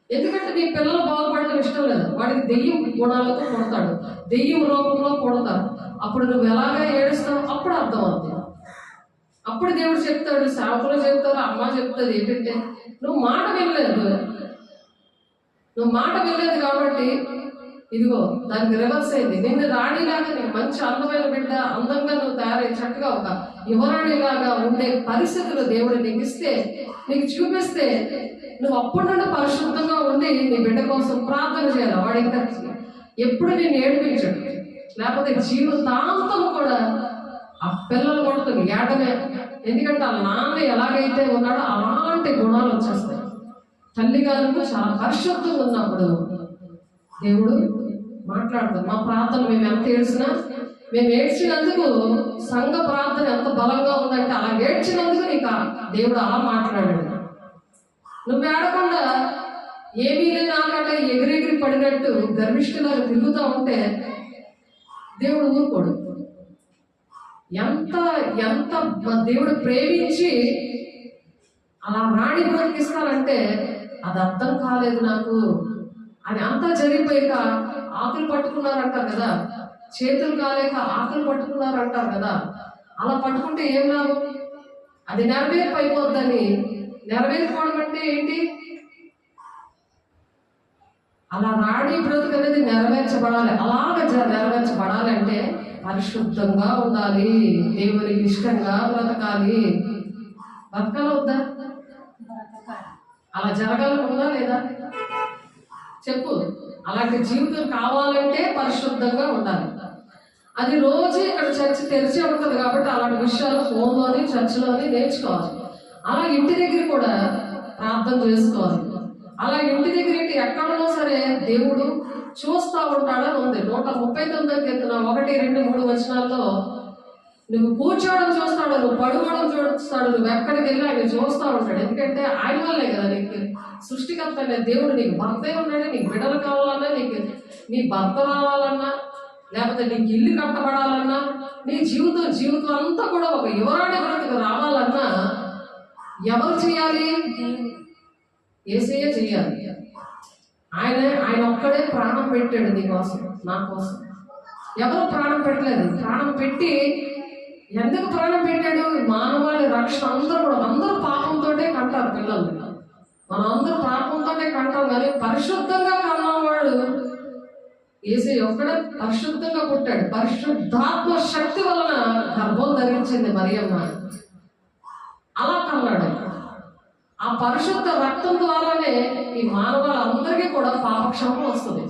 ఎందుకంటే నీ పిల్లలు బాగుపడటం ఇష్టం లేదు. వాడికి దెయ్యం గుణాలతో పుడతాడు, దెయ్యం రూపంలో పుడతాడు. అప్పుడు నువ్వు ఎలాగా ఏడుస్తావు అప్పుడు అర్థం అవుతుంది. అప్పుడు దేవుడు చెప్తాడు, సేవకులు చెప్తారు, అమ్మ చెప్తుంది ఏంటంటే నువ్వు మాట వినలేదు కాబట్టి ఇదిగో దానికి రివర్స్ అయింది. నిన్ను రాణిలాగా నీకు మంచి అందమైన బిడ్డ, అందంగా నువ్వు తయారై చక్కగా ఒక యువరాణిలాగా ఉండే పరిస్థితులు దేవుడు నీకు ఇస్తే, నీకు చూపిస్తే నువ్వు అప్పటి నుండి పరిశుద్ధంగా ఉండి నీ బిడ్డ కోసం ప్రార్థన చేయాలి. వాడు ఇంకా ఎప్పుడు నేను ఏడిపించాడు. లేకపోతే జీవితాంతం కూడా ఆ పిల్లలు కొడుతుంది ఏటనే. ఎందుకంటే ఆ నాన్న ఎలాగైతే ఉన్నాడో అలాంటి గుణాలు వచ్చేస్తాయి. తల్లిగారు చాలా పరిశుద్ధంగా ఉన్నప్పుడు దేవుడు మాట్లాడతాడు. మా ప్రార్థన మేము ఎంత ఏడ్చినా, మేము ఏడ్చినందుకు సంఘ ప్రార్థన ఎంత బలంగా ఉందంటే అలా ఏడ్చినందుకు నీకు దేవుడు అలా మాట్లాడాడు. నువ్వు ఏడకుండా ఏమీ లేని ఆకంటే ఎగిరెగిరి పడినట్టు గర్విష్ఠులాగా తిరుగుతూ ఉంటే దేవుడు ఊరుకోడు. ఎంత ఎంత దేవుడు ప్రేమించి అలా రాణి బ్రతికిస్తానంటే అది అర్థం కాలేదు నాకు అని. అంతా జరిగిపోయాక ఆకులు పట్టుకున్నారంటారు కదా, చేతులు కాలేక ఆకులు పట్టుకున్నారంటారు కదా. అలా పట్టుకుంటే ఏం లాభం? అది నెరవేర్పు అయిపోద్దని. నెరవేర్చుకోవడం అంటే ఏంటి? అలా రాణి బ్రతుకు అనేది నెరవేర్చబడాలి. అలాగ నెరవేర్చబడాలి అంటే పరిశుద్ధంగా ఉండాలి, దేవునికి ఇష్టంగా బ్రతకాలి. బ్రతకాలొద్దా? అలా జరగాలనుందా లేదా చెప్పు. అలాంటి జీవితం కావాలంటే పరిశుద్ధంగా ఉండాలి. అది రోజు ఇక్కడ చర్చ్ తెరిచే ఉంటుంది కాబట్టి అలాంటి విషయాలు ఫోన్లోని చర్చిలోని నేర్చుకోవాలి. అలా ఇంటి దగ్గర కూడా ప్రార్థన చేసుకోవాలి. అలా ఇంటి దగ్గర ఎక్కడో సరే దేవుడు చూస్తూ ఉంటాడని ఉంది. 139 కీర్తన 1, 2, 3 వచనాల్లో నువ్వు కూర్చోవడం చూస్తాడు, నువ్వు పడుకోవడం చూస్తాడు, నువ్వు ఎక్కడికి వెళ్ళి ఆయన చూస్తూ ఉంటాడు. ఎందుకంటే ఆయన వల్లే కదా నీకు సృష్టికర్త అనే దేవుడు. నీకు భర్తే ఉన్నాడు, నీకు బిడ్డలు కావాలన్నా, నీకు నీ భర్త రావాలన్నా, లేకపోతే నీకు ఇల్లు కట్టబడాలన్నా, నీ జీవితం అంతా కూడా ఒక యువరాణి బ్రతుకు రావాలన్నా ఎవరు చేయాలి? యేసయ్య చేయాలి. ఆయన ఒక్కడే ప్రాణం పెట్టాడు నీ కోసం, నా కోసం. ఎవరు ప్రాణం పెట్టలేదు. ప్రాణం పెట్టి ఎందుకు ప్రాణం పెట్టాడు? మానవాళి రక్షణ. అందరూ పాపంతోటే కంటారు పిల్లలు. మనం అందరూ పాపంతోటే కంటాం, కానీ పరిశుద్ధంగా కన్నవాడు యేసయ్య ఒక్కడే పరిశుద్ధంగా పుట్టాడు. పరిశుద్ధాత్మ శక్తి వలన గర్భం ధరించింది మరియమ్మ. అలా కన్నాడు. ఆ పరిశుద్ధ రక్తం ద్వారానే ఈ మానవాళ్ళందరికీ కూడా పాపక్షమం వస్తుంది.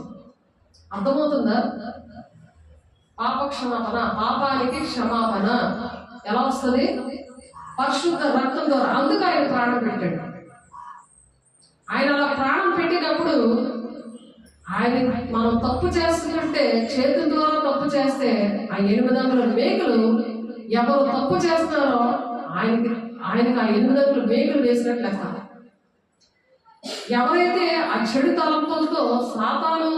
అర్థమవుతుందా? పాపక్షమాపణ, పాపానికి క్షమాపణ ఎలా వస్తుంది? పరిశుద్ధ రక్తం ద్వారా. అందుకు ఆయన ప్రాణం పెట్టాడు. ఆయన అలా ప్రాణం పెట్టినప్పుడు ఆయన మనం తప్పు చేస్తుంటే, చేతుల ద్వారా తప్పు చేస్తే ఆ 800 మేకులు ఎవరు తప్పు చేస్తున్నారో ఆయనకి ఆ 800 మేకులు వేసినట్లు లెక్క. ఎవరైతే ఆ చెడు తలంపులతో సాతాను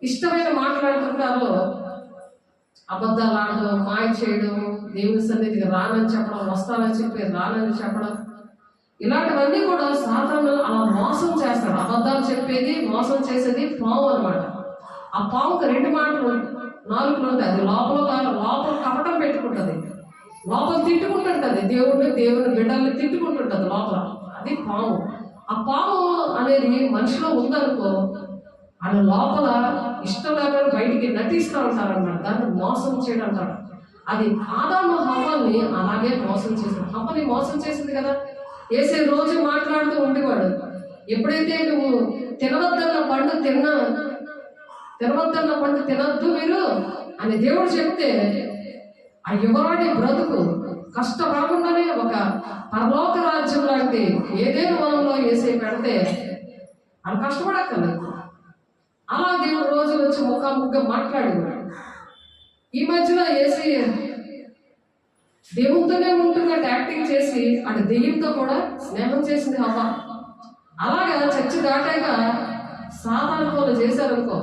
ఇష్టమైన మాట్లాడుతుంటారో, అబద్ధాలు ఆడడం, మాయ చేయడం, దేవుని సన్నిధికి రానని చెప్పడం, వస్తానని చెప్పి రానని చెప్పడం, ఇలాంటివన్నీ కూడా సాతాను అలా మోసం చేస్తాడు. అబద్ధాలు చెప్పేది, మోసం చేసేది పాము అనమాట. ఆ పాముకి 2 నాలుగులు ఉంటాయి. అది లోపల కపటం పెట్టుకుంటుంది, లోపల తిట్టుకుంటుంటది. దేవుని బిడ్డల్ని తిట్టుకుంటుంటది లోపల. అది పాము. ఆ పాము అనేది మనిషిలో ఉందనుకో, ఆయన లోపల ఇష్టం లేకుండా బయటికి నటిస్తూ ఉంటారన్నమాట. దాన్ని మోసం చేయడం అంటారు. అది ఆదాము హవ్వని అలాగే మోసం చేసింది. హవ్వని మోసం చేసింది కదా. యేసే రోజు మాట్లాడుతూ ఉండేవాడు, ఎప్పుడైతే నువ్వు తినవద్దన్న పండు తినద్దు మీరు అని దేవుడు చెప్తే, ఆ యువరాణి బ్రతుకు కష్టపడకుండానే ఒక పరలోక రాజ్యం లాంటి ఏదేను వనంలో యేసే పెడితే అది కష్టపడక్కర్లేదు. అలా దేవుడు రోజు వచ్చి ముఖాముఖిగా మాట్లాడేవాడు. ఈ మధ్యలో యేసే దేవునితోనే ఉంటున్నట్టు యాక్టింగ్ చేసి అటు దెయ్యంతో కూడా స్నేహం చేసింది హవ్వ. అలాగా చచ్చి దాటాక సాతాను పనులు చేశారనుకో,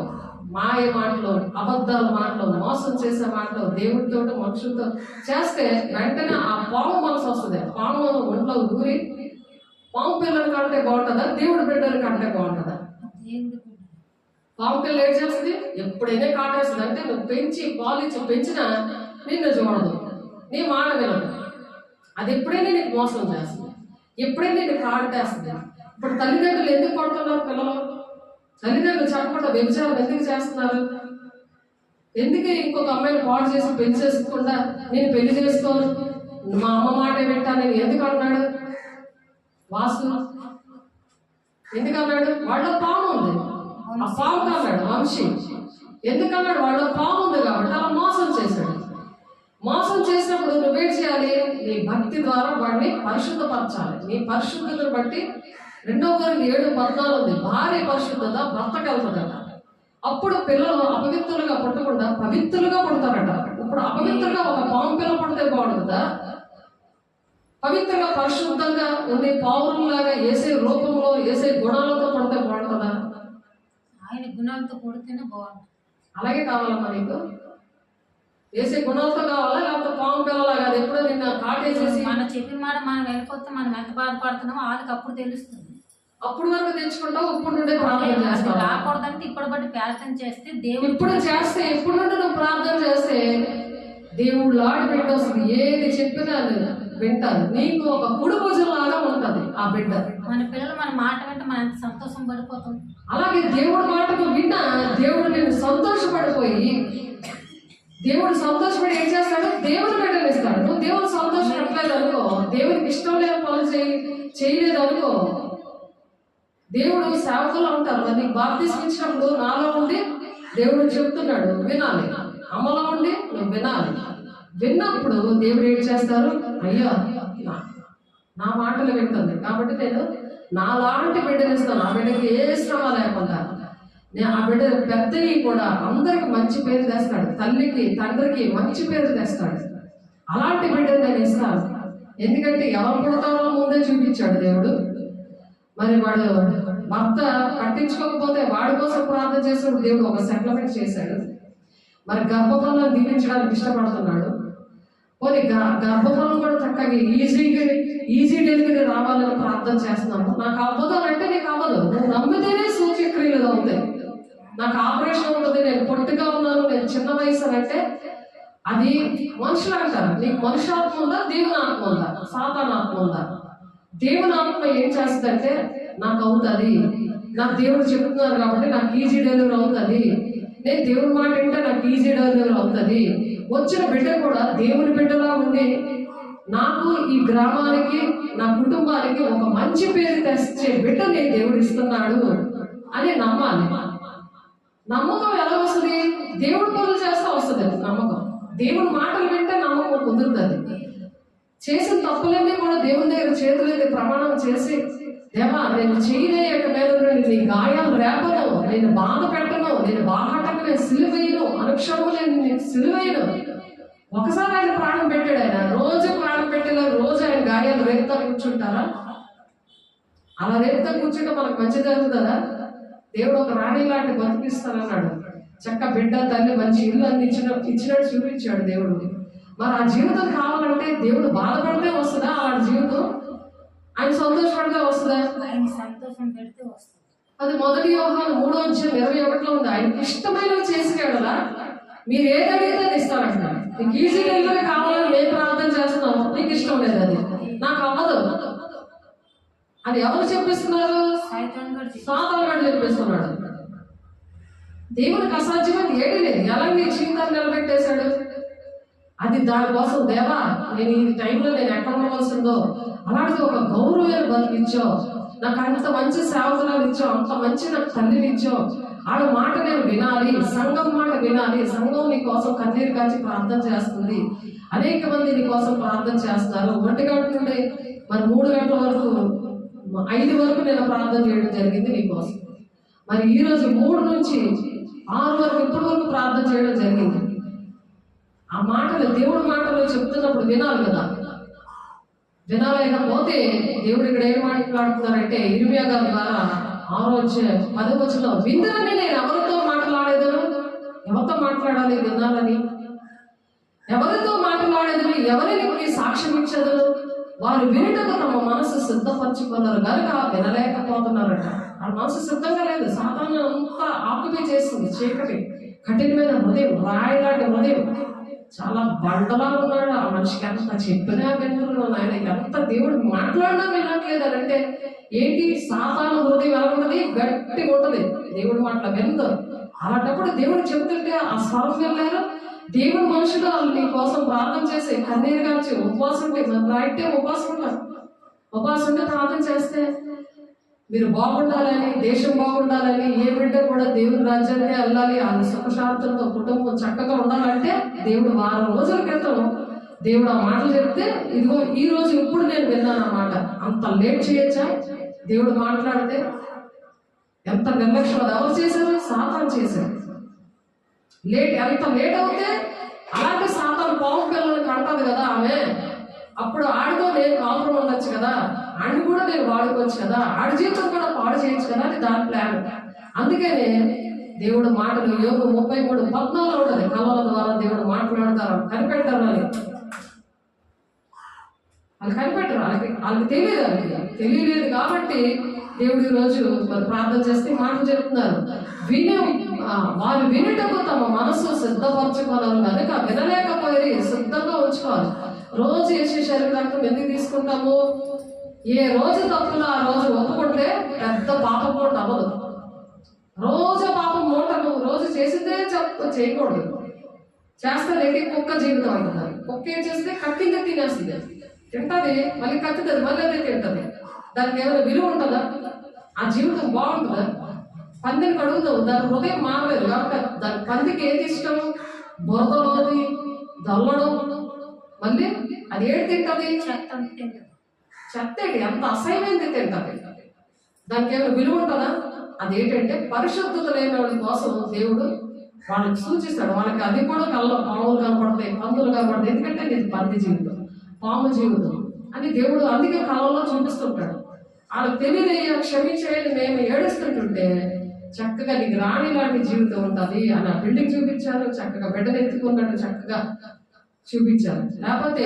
మాయ మాటలు, అబద్ధాల మాటలు, మోసం చేసే మాటలు, దేవుడితో మనుషులతో చేస్తే వెంటనే ఆ పాము మనసు వస్తుంది. పాము ఒంట్లో దూరి పాము పిల్లల కంటే బాగుంటుందా, దేవుడి బిడ్డల కంటే బాగుంటుందా? పాము పిల్ల ఏం చేస్తుంది? ఎప్పుడైనా కాటేస్తుంది. అంటే నువ్వు పెంచి పాలిచ్చి పెంచినా నిన్ను చూడదు, నీ మాట వినదు. అది ఎప్పుడైనా నీకు మోసం చేస్తుంది, ఎప్పుడైనా నీకు కాటేస్తుంది. ఇప్పుడు తల్లిదండ్రులు ఎందుకు కొడుతున్నారు పిల్లలు? తల్లిదండ్రులు చెప్పకుండా వ్యభిచారం ఎందుకు చేస్తున్నారు? ఎందుకు ఇంకొక అమ్మాయిని పాడు చేసి పెళ్లి చేసుకోకుండా నేను పెళ్లి చేసుకోను, మా అమ్మ మాట వింటా నేను ఎందుకు అన్నాడు వాసు? ఎందుకన్నాడు? వాళ్ళ పాము ఉంది, ఆ పాము కన్నాడు వంశీ. ఎందుకన్నాడు? వాళ్ళ పాము ఉంది కాబట్టి అలా మోసం చేశాడు. మోసం చేసినప్పుడు నువ్వేం చేయాలి? నీ భక్తి ద్వారా వాడిని పరిశుద్ధపరచాలి. నీ పరిశుద్ధతను బట్టి 2 Korinథీయులు 7:14 ఉంది, భార్య పరిశుద్ధత భర్తకు వెళ్తుందట. అప్పుడు పిల్లలు అపవిత్రులుగా పుట్టకుండా పవిత్రులుగా పుడతారట. ఇప్పుడు అపవిత్రంగా ఒక పాము పిల్ల పుడితే బాగుంటుందా? పవిత్రంగా పరిశుద్ధంగా ఉండే పౌరులాగా యేసే రూపంలో యేసే గుణాలతో పుడితే బాగుంటుందా? ఆయన గుణాలతో పుడితేనే బాగుంటుంది. అలాగే కావాలమ్మా నీకు? యేసే గుణాలతో కావాలా, లేకపోతే పాము పిల్లలాగా అది ఎప్పుడో నిన్న కాటేసేసి మనం చెప్పిన మాట మనం వెళ్ళిపోతే మనం ఎంత బాధపడుతున్నామో వాళ్ళకి అప్పుడు తెలుస్తుంది. అప్పుడు వరకు తెచ్చుకుంటావు, ఇప్పుడు నుండే ప్రార్థన చేస్తావు. రాకూడదంటే ఇప్పుడు బట్టి ప్రార్థన చేస్తే దేవుడు ఇప్పుడు చేస్తే, ఇప్పుడు నుండి నువ్వు ప్రార్థన చేస్తే దేవుడు లాంటి బిడ్డ వస్తుంది. ఏది చెప్పినా వింటారు. నీకు ఒక కుడి భుజంలాగా ఉంటుంది ఆ బిడ్డ. మన పిల్లలు మన మాట వింటే మనం ఎంత సంతోషం పడిపోతాం. అలాగే దేవుడి మాటకు విన్నా దేవుడు నేను సంతోషపడిపోయి, దేవుడు సంతోషపడి ఏం చేస్తాడు? దేవుని బిడ్డలు ఇస్తాడు. నువ్వు దేవుడు సంతోషపడలేదు అనుకో, దేవునికి ఇష్టం లేని పనులు చేయలేదు అనుకో, దేవుడు సేవకులు ఉంటారు. మరి నీకు బాప్తిస్మం ఇచ్చినప్పుడు నాలో ఉండి దేవుడు చెప్తున్నాడు వినాలి, అమ్మలో ఉండి నువ్వు వినాలి. విన్నప్పుడు దేవుడు ఏం చేస్తారు? అయ్యో నా మాటలు వింటుంది కాబట్టి నేను నాలాంటి బిడ్డలు ఇస్తాను. ఆ బిడ్డకి ఏ శ్రమ లేకుండా నేను ఆ బిడ్డ పెద్దకి కూడా అందరికి మంచి పేరు తెస్తాడు. తల్లికి తండ్రికి మంచి పేరు తెస్తాడు. అలాంటి బిడ్డను నేను ఇస్తాను. ఎందుకంటే ఎవరు పుడతారో ముందే చూపించాడు దేవుడు. మరి వాడు భర్త పట్టించుకోకపోతే వాడి కోసం ప్రార్థన చేసినప్పుడు దేవుడు ఒక సెటిల్మెంట్ చేశాడు. మరి గర్భఫలాన్ని దీవించడానికి ఇష్టపడుతున్నాడు. పోనీ గర్భఫలం కూడా చక్కగా ఈజీ డెలివరీ రావాలని ప్రార్థన చేస్తున్నాము. నాకు అవ్వదు అని అంటే నీకు అవ్వదు. నువ్వు నమ్మితేనే సూచక్రియలుగా అవుతాయి. నాకు ఆపరేషన్ ఉంటుంది, నేను పొట్టిగా ఉన్నాను, నేను చిన్న వయసు అని అంటే అది మనుషులు అంటారు. నీకు మనుషు ఆత్మ ఉందా, దేవుని ఆత్మ ఉందా, సాతాను ఆత్మ ఉందా? దేవుని ఆత్మ ఏం చేస్తుందంటే నాకు అవుతుంది, నాకు దేవుడు చెప్తున్నారు కాబట్టి నాకు ఈజీ డెలివరీ అవుతుంది, నేను దేవుని మాట వింటే నాకు ఈజీ డెలివరీ అవుతుంది. వచ్చిన బిడ్డ కూడా దేవుని బిడ్డలా ఉండి నాకు ఈ గ్రామానికి నా కుటుంబానికి ఒక మంచి పేరు తెచ్చే బిడ్డని దేవుడు ఇస్తున్నాడు అని నమ్మాలి. నమ్మకం ఎలా వస్తుంది? దేవుడు పనులు చేస్తా వస్తుంది నమ్మకం. దేవుని మాటలు వింటే నమ్మకం కుదురుతుంది. చేసిన తప్పులన్నీ కూడా దేవుని దగ్గర చేతులైతే ప్రమాణం చేసి, దేవా నేను చేయలేక మీద నీ గాయాలు రేపను, నేను బాధ పెట్టను, నేను బాహాటకు నేను సిలువేయను, అనుక్షణము నేను నీకు సిలువేయను. ఒకసారి ఆయన ప్రాణం పెట్టాడు. ఆయన రోజు ప్రాణం పెట్టేలా రోజు ఆయన గాయాలు రేపుతా కూర్చుంటారా? అలా రేపుతా కూర్చుంటే మనకు మంచి జరుగుతుందా? దేవుడు ఒక రాణి లాంటి బతికిస్తానన్నాడు. చక్క బిడ్డ తల్లి మంచి ఇల్లు అన్ని ఇచ్చినట్టు చూపించాడు దేవుడు. మరి ఆ జీవితం కావాలంటే దేవుడు బాధపడితే వస్తుందా అలాంటి జీవితం? ఆయన సంతోషపడితే వస్తుందా? సంతోషం పెడితే వస్తుంది. అది 1 యోహాను 3:21 ఉంది. ఆయనకి ఇష్టమైనవి చేసి కదా మీరు ఏది అడిగితే అది ఇస్తానంటున్నాడు. నీకు ఈజీ డెలివరీ కావాలని మేము ప్రార్థన చేస్తున్నాము, నీకు ఇష్టం లేదు, అది నాకు అవ్వదు అది ఎవరు చెప్పిస్తున్నారు? సాతాను గాడు చెప్పిస్తున్నాడు. దేవునికి అసాధ్యమని ఏది లేదు. ఎలా నీ జీవితాన్ని నిలబెట్టేశాడు? అది దానికోసం దేవా నేను ఈ టైంలో నేను ఎక్కడ ఉండవలసిందో అలాంటి ఒక గౌరవమైన బతికిచ్చో, నాకు అంత మంచి సేవకులను ఇచ్చో, అంత మంచి నాకు తల్లిని ఇచ్చో, ఆడ మాట నేను వినాలి, సంఘం మాట వినాలి. సంఘం నీ కోసం కన్నీరు కాచి ప్రార్థన చేస్తుంది. అనేక మంది నీ కోసం ప్రార్థన చేస్తున్నారు. 1 గంట నుండి మరి 3 గంటల వరకు 5 వరకు నేను ప్రార్థన చేయడం జరిగింది నీకోసం. మరి ఈ రోజు 3 నుంచి 6 వరకు ఇప్పటి వరకు ప్రార్థన చేయడం జరిగింది. ఆ మాటలు దేవుడి మాటలు చెప్తున్నప్పుడు వినాలి కదా. వినాలేకపోతే దేవుడు ఇక్కడ ఏం మాట్లాడుతున్నారంటే ఇర్మియా గారి ద్వారా 10వ వచనంలో విందులని నేను ఎవరితో మాట్లాడేదను? ఎవరితో మాట్లాడాలి? వినాలని. ఎవరితో మాట్లాడేదని, ఎవరికి సాక్ష్యం ఇచ్చేదను? వారు వినుటకు తమ మనసు సిద్ధపరచుకున్నారు కనుక వినలేకపోతున్నారట. ఆ మనసు సిద్ధంగా లేదు. సాతాను అంతా ఆక్యుపై చేస్తుంది. చీకటి, కఠినమైన హృదయం, రాయిలాంటి హృదయం, చాలా బండలా ఉన్నాడు. ఆ మనిషికి ఎంత చెప్పినా వినరు. ఆయన ఎంత దేవుడు మాట్లాడినా వినట్లేదు అని అంటే ఏంటి? సాతాను హృదయం ఎలా ఉంటుంది? గట్టిగా ఉంటుంది. దేవుడు మాటల వినదు. అలాంటప్పుడు దేవుడు చెప్తుంటే ఆ స్వరం వెళ్ళారు. దేవుడు మనుషులు నీ కోసం ప్రార్థన చేసి కన్నీరు కాచి ఉపవాసం ఉంటే, మరి రైటే ఉపవాసం ఉంటారు. ఉపవాసం ఉంటే ప్రార్థన చేస్తే మీరు బాగుండాలని, దేశం బాగుండాలని, ఏ బిడ్డ కూడా దేవుని రాజ్యానికి వెళ్ళాలి, ఆ సుఖశాంతులతో కుటుంబం చక్కగా ఉండాలంటే దేవుడు 1 రోజుల క్రితం దేవుడు ఆ మాటలు చెప్తే ఇదిగో ఈ రోజు ఇప్పుడు నేను విన్నాను ఆ మాట. అంత లేట్ చేయొచ్చా? దేవుడు మాట్లాడితే ఎంత నిర్లక్ష్యం. అది ఎవరు చేశారు? సాతాను చేశారు. ఎంత లేట్ అవుతే అలాంటి సాతాను పాము పిల్లలకి అంటది కదా ఆమె, అప్పుడు ఆడితో నేను కాపురం ఉండొచ్చు కదా, ఆడిని కూడా నేను వాడుకోవచ్చు కదా, ఆడి జీవితం కూడా పాడు చేయొచ్చు కదా అని దాని ప్లాన్. అందుకనే దేవుడు మాటలు యోగు 33:14 ఉంటుంది. కళల ద్వారా దేవుడు మాట్లాడతారు, కనిపెట్టారు అని. వాళ్ళు కనిపెట్టరు, వాళ్ళకి తెలియలేదు కాబట్టి దేవుడు ఈ రోజు మరి ప్రార్థన చేస్తే మాటలు చెప్తున్నారు. వారు వినుటకు తమ మనసు సిద్ధపరచుకోవాలి కనుక వినలేకపోయి సిద్ధంగా ఉంచుకోవాలి. రోజు వేసే శరీరార్థం ఎందుకు తీసుకుంటాము? ఏ రోజు తప్పులు ఆ రోజు ఒప్పుకుంటే పెద్ద పాపం మూట అవ్వదు. రోజు పాపం మూట నువ్వు రోజు చేసిందే చేయకూడదు. చేస్తే లేక కుక్క జీవితం అంటున్నారు. కుక్క ఏం చేస్తే కక్కిందే తినేస్తుంది, తింటది, మళ్ళీ కక్కుతుంది, మళ్ళీ అదే తింటది. దానికి ఏమైనా విలువ ఉంటుందా? ఆ జీవితం బాగుంటుందా? పందిని కడుగుతావు, దాని హృదయం మారలేదు కాబట్టి దాని పందికి ఏది ఇష్టం? బురదలోది, దల్లడం, మళ్ళీ అది ఏడు తింటది, చెత్తేటి ఎంత అసహ్యమైంది తింటది. దానికి ఏమైనా విలువ ఉంటుందా? అదేంటంటే పరిశుద్ధత లేని వాళ్ళ కోసం దేవుడు వాళ్ళకి సూచిస్తాడు. వాళ్ళకి అది కూడా కళ్ళలో పాములు కనపడతాయి, పందులు కనపడతాయి. ఎందుకంటే ఇది పంది జీవితం, పాము జీవితం అని దేవుడు అందుకే కళ్ళలో చూపిస్తుంటాడు. వాళ్ళకి తెలియదు క్షమించేది మేము ఏడుస్తుంటుంటే చక్కగా నీకు రాణి లాంటి జీవితం ఉంటుంది అని ఆ బిల్డింగ్ చూపించారు, చక్కగా బిడ్డను ఎత్తుకున్నట్టు చక్కగా చూపించారు. లేకపోతే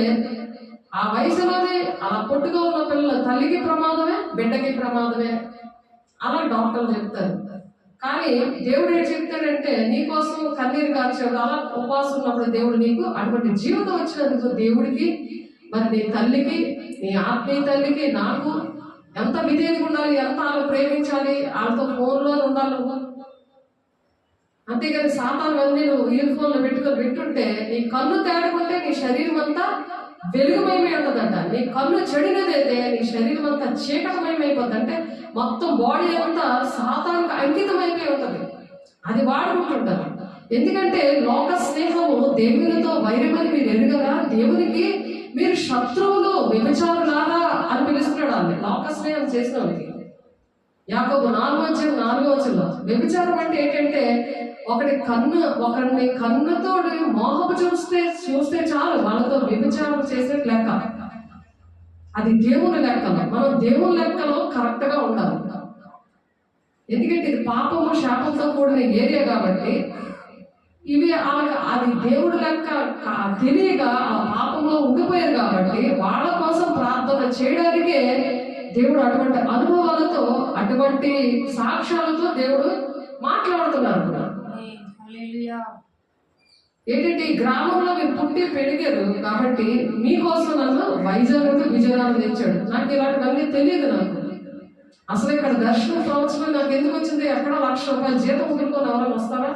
ఆ వయసులోనే అలా పొట్టుగా ఉన్న పిల్లల తల్లికి ప్రమాదమే, బిడ్డకి ప్రమాదమే అలా డాక్టర్లు చెప్తారు. కానీ దేవుడు ఏం చెప్తాడంటే నీకోసం కన్నీరు కార్చాడు. అలా ఉపవాసం ఉన్నప్పుడు దేవుడు నీకు అటువంటి జీవితం వచ్చినందుకు దేవుడికి, మరి నీ తల్లికి, నీ ఆత్మీయ తల్లికి, నాకు ఎంత విధేయత ఉండాలి, ఎంత వాళ్ళు ప్రేమించాలి, వాళ్ళతో ఫోన్లో ఉండాలి నువ్వు. అంతేగాని సాతాను అన్ని నువ్వు ఇయర్ ఫోన్లో పెట్టుకొని వింటుంటే నీ కన్ను తేడకుంటే నీ శరీరం అంతా వెలుగుమయమై ఉంటుందంట. నీ కన్ను చెడినదైతే నీ శరీరం అంతా చీకటమయమైపోతుంది. అంటే మొత్తం బాడీ అంతా సాతానికి అంకితమైపోయి ఉంటుంది. అది వాడుకుంటుంటారు. ఎందుకంటే లోక స్నేహము దేవునితో వైరమని మీరు ఎరుగరా, దేవునికి మీరు శత్రువులు వ్యభిచారులారా అని పిలుస్తున్నాడు. వాళ్ళని లోక స్నేహం చేసిన వాళ్ళకి. యాకోబు 4:4 వ్యభిచారం అంటే ఏంటంటే ఒకరిని కన్నుతో మోహపు చూస్తే చాలు వాళ్ళతో వ్యభిచారం చేసే లెక్క. అది దేవుని లెక్కలో. మనం దేవుని లెక్కలో కరెక్ట్ గా ఉండాలి. ఎందుకంటే ఇది పాపము శాపంతో కూడిన ఏరియా కాబట్టి ఇవి అది దేవుడు లెక్క తెలియక ఆ పాపంలో ఉండిపోయారు కాబట్టి వాళ్ళ కోసం ప్రార్థన చేయడానికే దేవుడు అటువంటి అనుభవాలతో, అటువంటి సాక్ష్యాలతో దేవుడు మాట్లాడుతున్నారు. ఏంటంటే ఈ గ్రామంలో మీరు పుట్టి పెరిగారు కాబట్టి మీకోసం నన్ను వైజాగ్ విజయనగరం తెచ్చాడు. నాకు ఇలాంటివన్నీ తెలియదు. నాకు అసలు ఇక్కడ దర్శనం ప్రవచనం నాకు ఎందుకు వచ్చింది? ఎక్కడ ₹1,00,000 జీతం వదులుకొని ఎవరైనా వస్తారా?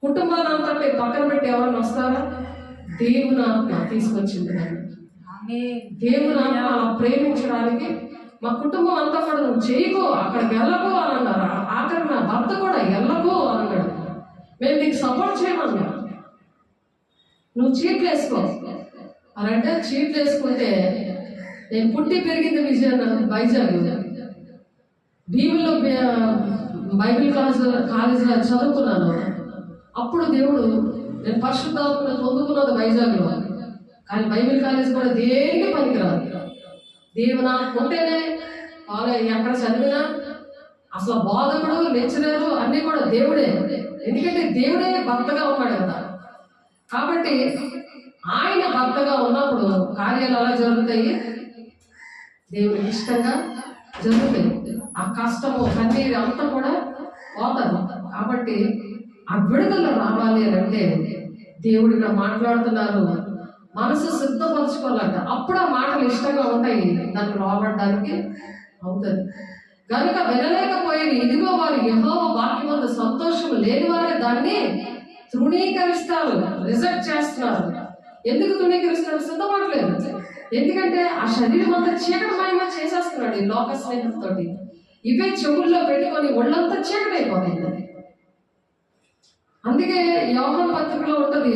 కుటుంబాన్ని అంతా పక్కన పెట్టి ఎవరైనా వస్తారా? దేవుని ఆత్మ తీసుకొచ్చింది. దేవుని ఆత్మ అలా ప్రేమించడానికి మా కుటుంబం అంతా కూడా నువ్వు చేయకో, అక్కడికి వెళ్ళకో అని అన్నారు. ఆఖరి నా భర్త కూడా వెళ్ళకో అని అన్నాడు. మేము నీకు సపోర్ట్ చేయమన్నా, నువ్వు చీట్లు వేసుకో అని అంటే చీట్లు వేసుకుంటే నేను పుట్టి పెరిగింది వైజాగ్. బైబిల్ కాలేజీలో చదువుకున్నాను. అప్పుడు దేవుడు నేను పరిశుద్ధాత్మను పొందుకున్నది వైజాగ్లో. కానీ బైబిల్ కాలేజ్ కూడా దేనికి పనికిరాదు. దేవుని ఉంటేనే ఎక్కడ చదివినా అసలు బోధకుడు, లెక్చరరు అన్నీ కూడా దేవుడే. ఎందుకంటే దేవుడే భర్తగా ఉన్నాడు కదా. కాబట్టి ఆయన భర్తగా ఉన్నప్పుడు కార్యాలు ఎలా జరుగుతాయి? దేవునికి ఇష్టంగా జరుగుతాయి. ఆ కష్టము, కన్నీరు అంతా కూడా పోతారు. కాబట్టి ఆ విడుదల రావాలి అని అంటే దేవుడు ఇక్కడ మాట్లాడుతున్నారు. మనసు సిద్ధపరచుకోవాలంట. అప్పుడు ఆ మాటలు ఇష్టంగా ఉంటాయి, దాన్ని లోబడడానికి అవుతుంది. కనుక వినలేకపోయేది ఇదిగో వారు యెహోవా వాక్యమందు సంతోషం లేని వారే దాన్ని తృణీకరిస్తారు, రిజెక్ట్ చేస్తున్నారు. ఎందుకు తృణీకరిస్తున్నారు? సిద్ధపడలేదు. ఎందుకంటే ఆ శరీరం అంతా చీకటమయమా చేసేస్తున్నాడు ఈ లోక స్నేహంతో. ఇవే చెవుల్లో పెట్టుకొని ఒళ్ళంతా చీకటైపోతుంది. అందుకే యోహాను పత్రికలో ఉంటది,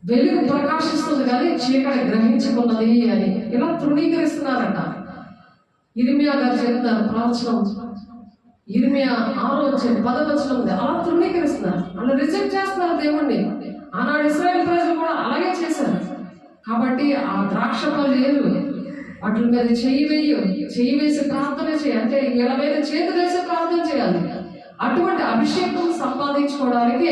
వెలుగు ప్రకాశిస్తుంది కానీ చీకటి గ్రహించుకున్నది అని. ఇలా తృణీకరిస్తున్నారట. ఇర్మియా గారు చెప్తారు ప్రవచనం, ఇర్మియా 6:10 ఉంది. అలా తృణీకరిస్తున్నారు, అలా రిజెక్ట్ చేస్తున్నారు దేవుణ్ణి. ఆనాడు ఇశ్రాయేల్ ప్రజలు కూడా అలాగే చేశారు. కాబట్టి ఆ ద్రాక్ష పళ్ళు లేదు, వాటి మీద చెయ్యి వేసి ప్రార్థన చేయాలి. అంటే వీళ్ళ మీద చేతులు వేసి ప్రార్థన చేయాలి. అటువంటి అభిషేకం సంపాదించుకోవడానికి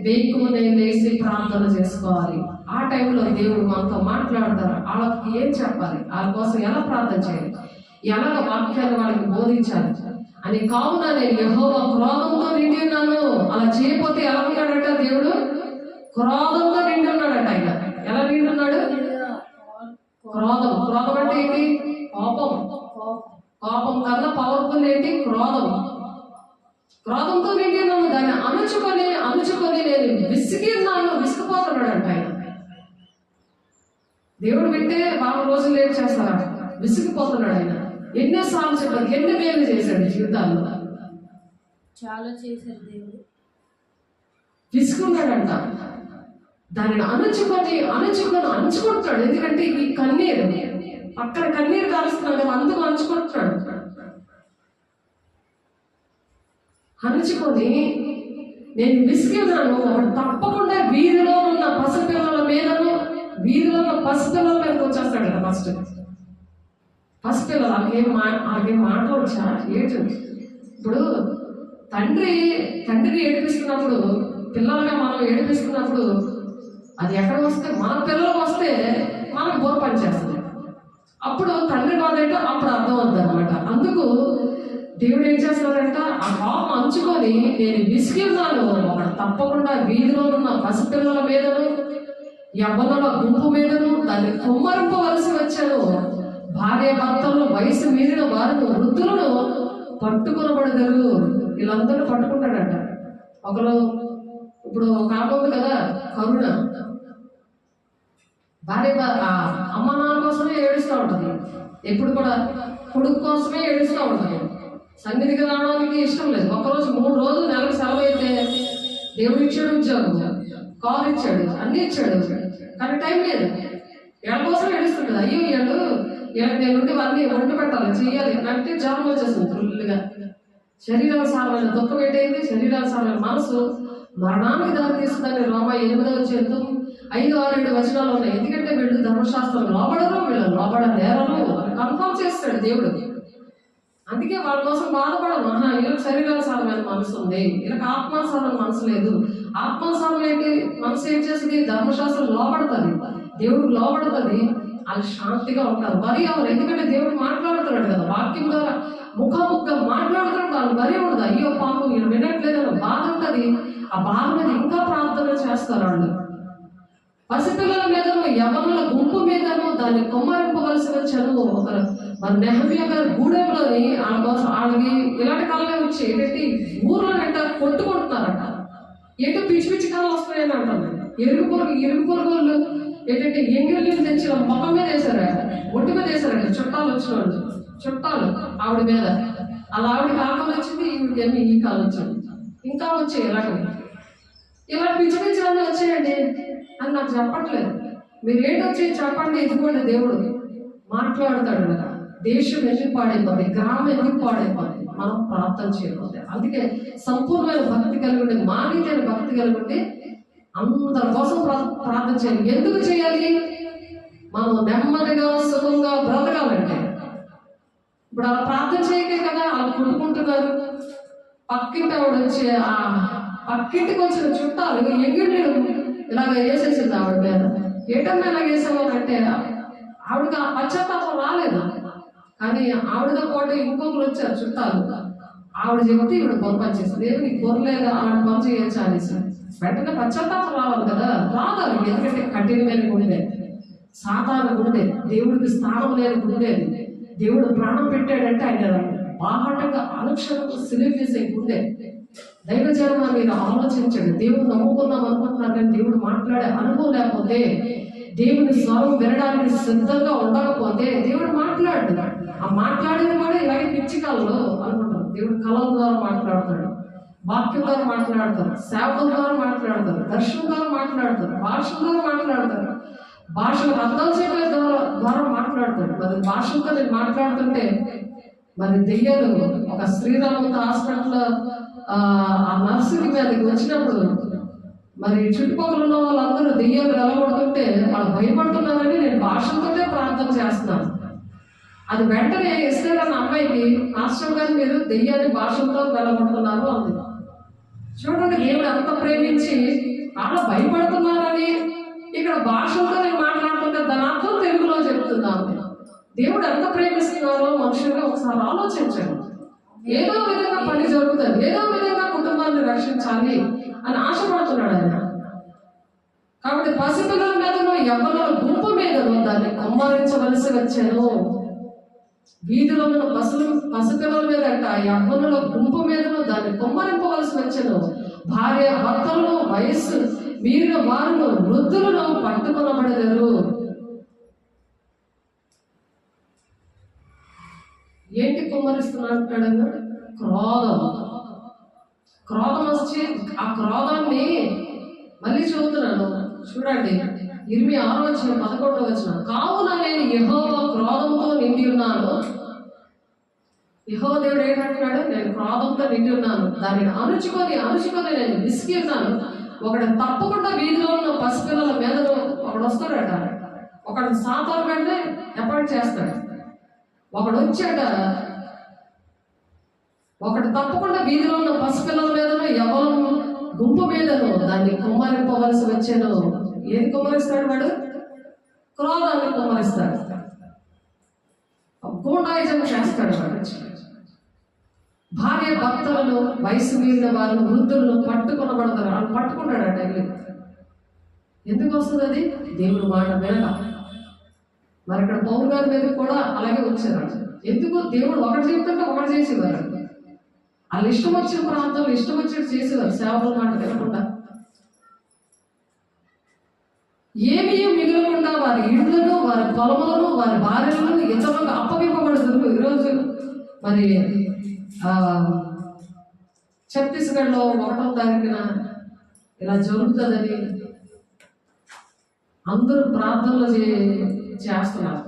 వేకువనే లేసి ప్రార్థన చేసుకోవాలి. ఆ టైంలో దేవుడు మనతో మాట్లాడతారు. వాళ్ళకి ఏం చెప్పాలి, వాళ్ళ కోసం ఎలా ప్రార్థన చేయాలి, ఎలా వాక్యాలు వాళ్ళకి బోధించాలి అని. కావున నేను యెహోవా క్రోధంతో నిండి ఉన్నాను. అలా చేయకపోతే ఎలా ఉన్నాడట దేవుడు? క్రోధంతో నిండి ఉన్నాడట. ఆయన ఎలా నిండి ఉన్నాడు? క్రోధం అంటే ఏంటి? కోపం కన్నా పవర్ఫుల్ ఏంటి? క్రోధంతో నిండి ఉన్నాను. దాన్ని అణుచుకొని నేను విసిగి ఉన్నాను, విసిగిపోతున్నాడంట ఆయన. దేవుడు వింటే బాగా రోజులు ఏం చేస్తారా? విసిగిపోతున్నాడు ఆయన. ఎన్నోసార్లు చెప్పారు, ఎన్ని మేలు చేశాడు జీవితాల్లో, చాలా చేశాడు దేవుడు. విసుకున్నాడంట. దానిని అణుచుకుంటాడు. ఎందుకంటే ఈ కన్నీరు పక్కన కన్నీరు కాలుస్తున్నాడు కదా, అందుకు అణుచుకుంటున్నాడు. అణుచుకొని నేను విసిగి ఉన్నాను, తప్పకుండా వీధిలో ఉన్న పసిపిల్లల మీదను, వీధిలో ఉన్న పసిపిల్లల మీద వచ్చేస్తాడు కదా. పసిపిల్లలు వాళ్ళకేం మాట్లాడచ్చా? ఏంటి ఇప్పుడు తండ్రిని ఏడిపిస్తున్నప్పుడు, పిల్లలుగా మనం ఏడిపిస్తున్నప్పుడు అది ఎక్కడ వస్తే, మన పిల్లలు వస్తే మనకు బోర్ పనిచేస్తుంది. అప్పుడు తండ్రి బాధ ఏంటో అప్పుడు అర్థం అవుతుంది అనమాట. అందుకు దేవుడు ఏం చేస్తాడంట, ఆ కోపం అంచుకొని నేను విసిగి ఉన్నాను, ఒకడు తప్పకుండా వీధిలో ఉన్న పసిపిల్లల మీదను యవ్వనుల గుంపు మీదను దాన్ని కుమ్మరింపవలసి వచ్చాను. భార్య భర్తలను, వయసు మీరిన వారిని, వృద్ధులను పట్టుకునబడదరు. వీళ్ళందరూ పట్టుకుంటాడట. ఒకరు ఇప్పుడు కాబోదు కదా కరుణ, భార్య అమ్మ నాన్న కోసమే ఏడుస్తూ ఉంటుంది. ఎప్పుడు కూడా కొడుకు కోసమే ఏడుస్తూ ఉంటుంది. సన్నిధికి రావడానికి ఇష్టం లేదు. ఒక్కరోజు 3 రోజులు నెలకు సెలవు అయితే దేవుడు ఇచ్చాడు, ఉద్యోగం, కాల్ ఇచ్చాడు, అన్ని ఇచ్చాడు, కానీ టైం లేదు. వీళ్ళ కోసం ఏడుస్తుంటుంది. అయ్యో వీళ్ళకి నేను అన్ని వండి పెట్టాలి, చెయ్యాలి అంటే జ్వరం వచ్చేస్తుంది ఫుల్గా. శరీరానుసారమైన దుఃఖం ఏంటైంది, శరీరానుసారమైన మనసు మరణానికి దారి తీస్తుందని రోమా 8:5, 5, 6, 7 వచనాలు ఉన్నాయి. ఎందుకంటే వీళ్ళు ధర్మశాస్త్రం లోబడరు, వీళ్ళు లోబడలేరను కన్ఫర్మ్ చేస్తాడు దేవుడు. అందుకే వాళ్ళ కోసం బాధపడము. వీళ్ళకి శరీరానుసారమైన మనసు ఉంది, వీళ్ళకి ఆత్మానుసారమైన మనసు లేదు. ఆత్మానుసారం ఏంటి, మనసు ఏం చేస్తుంది, ధర్మశాస్త్రం లోబడుతుంది, దేవుడికి లోబడుతుంది. వాళ్ళు శాంతిగా ఉంటారు, వరి అవ్వరు. ఎందుకంటే దేవుడు మాట్లాడుతున్నాడు కదా, వాక్యం ద్వారా ముఖాముఖంగా మాట్లాడుతున్నాడు. వాళ్ళు వరి ఉండదు. అయ్యో పాపం వీళ్ళు వినట్లేదని బాధ ఉంటుంది. ఆ బాధ మీద ఇంకా ప్రార్థన చేస్తారు వాళ్ళు. పసిపిల్లల మీదను యవ్వనుల గుంపు మీదను దాన్ని కుమ్మరింపవలసి వచ్చాను. మరి నెహమ్యా గారి గూడెంలోని వాళ్ళకి ఇలాంటి కళలే వచ్చి ఏంటంటే ఊర్లో కొట్టుకుంటున్నారట. ఏంటో పిచ్చి పిచ్చి కళలు వస్తున్నాయని అంటారు. ఇరుగు పొరుగుళ్ళు ఏంటంటే ఎంగిళ్ళు తెచ్చి మొఖం మీద వేసారట, ఒంటి మీద వేసారట. చుట్టాలు వచ్చిన వాళ్ళు, చుట్టాలు ఆవిడ మీద. అలా ఆవిడకి ఆ కాలం వచ్చింది, ఈవిడికి ఈ కాలం వచ్చింది, ఇంకా వచ్చాయి ఇలా పిచ్చి పిచ్చి అన్నీ వచ్చాయండి అని నాకు చెప్పట్లేదు. మీరు ఏంటొచ్చి చెప్పండి, ఇదిగోండి దేవుడు మాట్లాడతాడు కదా. దేశం ఎందుకు పాడైపోతుంది, గ్రామం ఎందుకు పాడైపోతుంది, మనం ప్రార్థన చేయకపోతే. అందుకే సంపూర్ణమైన భక్తి కలిగి ఉంటే, మానవీయమైన భక్తి కలిగి ఉంటే అందరి కోసం ప్రార్థన చేయాలి. ఎందుకు చేయాలి, మనం నెమ్మదిగా సుఖంగా బ్రతకాలంటే. ఇప్పుడు అలా ప్రార్థన చేయకే కదా అలా కొట్టుకుంటున్నారు. పక్కింటి ఆవిడ వచ్చి పక్కింటికి వచ్చిన చుట్టాలు ఎంగిళ్ళు ఇలాగ వేసేసింది ఆవిడ మీద. ఏటన్నా ఇలా వేసామనంటే ఆవిడకి ఆ పశ్చాత్తాపం రాలేదు. కానీ ఆవిడతో పాటు ఇంకొకరు వచ్చారు చుట్టాలు. ఆవిడ చెబితే ఈవిడ బొర పనిచేస్తుంది. ఏమి నీకు బొరలేదు, అలాంటి పని చేయొచ్చు అనేసి వెంటనే పశ్చాత్తాపం రావాలి కదా, రాదాలి. ఎందుకంటే కఠినమైన గుండె, సాధారణ గుండె, దేవుడికి స్థానం లేని గుండె. దేవుడు ప్రాణం పెట్టాడంటే ఆయన బాహటంగా అనుక్షణం సిలిప్ చేసే గుండె. దైవజనం మీరు ఆలోచించండి. దేవుడు నమ్ముకున్నాం అనుకుంటున్నారు, కానీ దేవుడు మాట్లాడే అనుభవం లేకపోతే, దేవుని స్వరం వినడానికి సిద్ధంగా ఉండకపోతే దేవుడు మాట్లాడు. ఆ మాట్లాడేది కూడా ఇలాగే పిచ్చి కళలు అనుకుంటారు. దేవుడు కళల ద్వారా మాట్లాడతాడు, వాక్యం ద్వారా మాట్లాడతారు, సేవకుల ద్వారా మాట్లాడతారు, దర్శనం ద్వారా మాట్లాడతారు, భాషల ద్వారా మాట్లాడతారు, భాషలు అర్థం చేయడం ద్వారా మాట్లాడతాడు. మరి భాషలతో నేను మాట్లాడుతుంటే మరి దెయ్యాలు ఒక శ్రీరామంత హాస్పిటల్ ఆ నర్సుకి మీదకి వచ్చినప్పుడు మరి చుట్టుపక్కల ఉన్న వాళ్ళందరూ దెయ్యాలు వెళ్ళగొడుతుంటే వాళ్ళు భయపడుతున్నారని నేను భాషలతోనే ప్రార్థన చేస్తున్నాను. అది వెంటనే ఇస్తారన్న అమ్మాయికి, మాస్టర్ గారు మీరు దెయ్యాన్ని భాషలతో వెళ్ళగొడుతున్నారు అంది. చూడండి, దేవుడు అంత ప్రేమించి అలా భయపడుతున్నారని ఇక్కడ భాషలతో నేను మాట్లాడుతుంటే దాని అర్థం తెలుగులో చెప్తున్నాను. దేవుడు ఎంత ప్రేమిస్తున్నారో మనుషులుగా ఒకసారి ఆలోచించండి. ఏదో విధంగా పని జరుగుతుంది, ఏదో విధంగా కుటుంబాన్ని రక్షించాలి అని ఆశపడుతున్నాడు ఆయన. కాబట్టి పసిపిల్లల మీదను యవ్వనుల గుంపు మీదను దాన్ని కుమ్మరించవలసి వచ్చాను. వీధిలో ఉన్న పసిపిల్లల మీదంట యవ్వనుల గుంపు మీదను దాన్ని కుమ్మరింపవలసి వచ్చాను. భార్య భర్తలను, వయస్సు మీరిన వారును, వృద్ధులను పట్టుకొనబడెదరు. ఏంటి కుమ్మరిస్తున్నాడు అంటాడు? క్రోధం వచ్చి ఆ క్రోధాన్ని మళ్ళీ చదువుతున్నాను చూడండి. 26:11 కావున నేను యెహోవా క్రోధంతో నిండి ఉన్నాను. యెహోవా దేవుడు ఏంటంటున్నాడు? నేను క్రోధంతో నిండి ఉన్నాను, దానిని అణుచుకొని నేను విసిగి ఉన్నాను. ఒకడు తప్పకుండా వీధిలో ఉన్న పసిపిల్లల మీద ఒకడు వస్తాడట. ఒకడు సాతాను కంటే అపాయింట్ చేస్తాడు. ఒకడు వచ్చాట, ఒకటి తప్పకుండా వీధిలో ఉన్న పసిపిల్లల మీదనో ఎవరు గుంపు మీదనో దాన్ని కుమ్మరింపవలసి వచ్చాను. ఏది కుమ్మరిస్తాడు వాడు? క్రోధాన్ని కుమ్మరిస్తాడు, గూండాయిజం చేస్తాడు వాడు. భార్య భర్తలను, వయసు మీద వాళ్ళు, వృద్ధులను పట్టుకునబడతారు. వాళ్ళు పట్టుకుంటాడు ఆ టైంలో. ఎందుకు వస్తుంది అది? దేవుడు మాట వినక. మరి ఇక్కడ పౌరు గారి మీద కూడా అలాగే వచ్చారు. ఎందుకు? దేవుడు ఒకటి చెప్తుంటే ఒకటి చేసేవారు. వాళ్ళు ఇష్టం వచ్చిన ప్రాంతంలో ఇష్టం వచ్చినట్టు చేసేవారు, సేవల మాట వినకుండా. ఏమీ మిగలకుండా వారి ఇండ్లను, వారి పొలములను, వారి భార్యలను ఇతరులకు అప్పగింపబడుతుంది. ఈరోజు మరి ఛత్తీస్గఢ్లో 1వ తారీఖున ఇలా జరుగుతుందని అందరూ ప్రార్థనలు చేస్తున్నారు.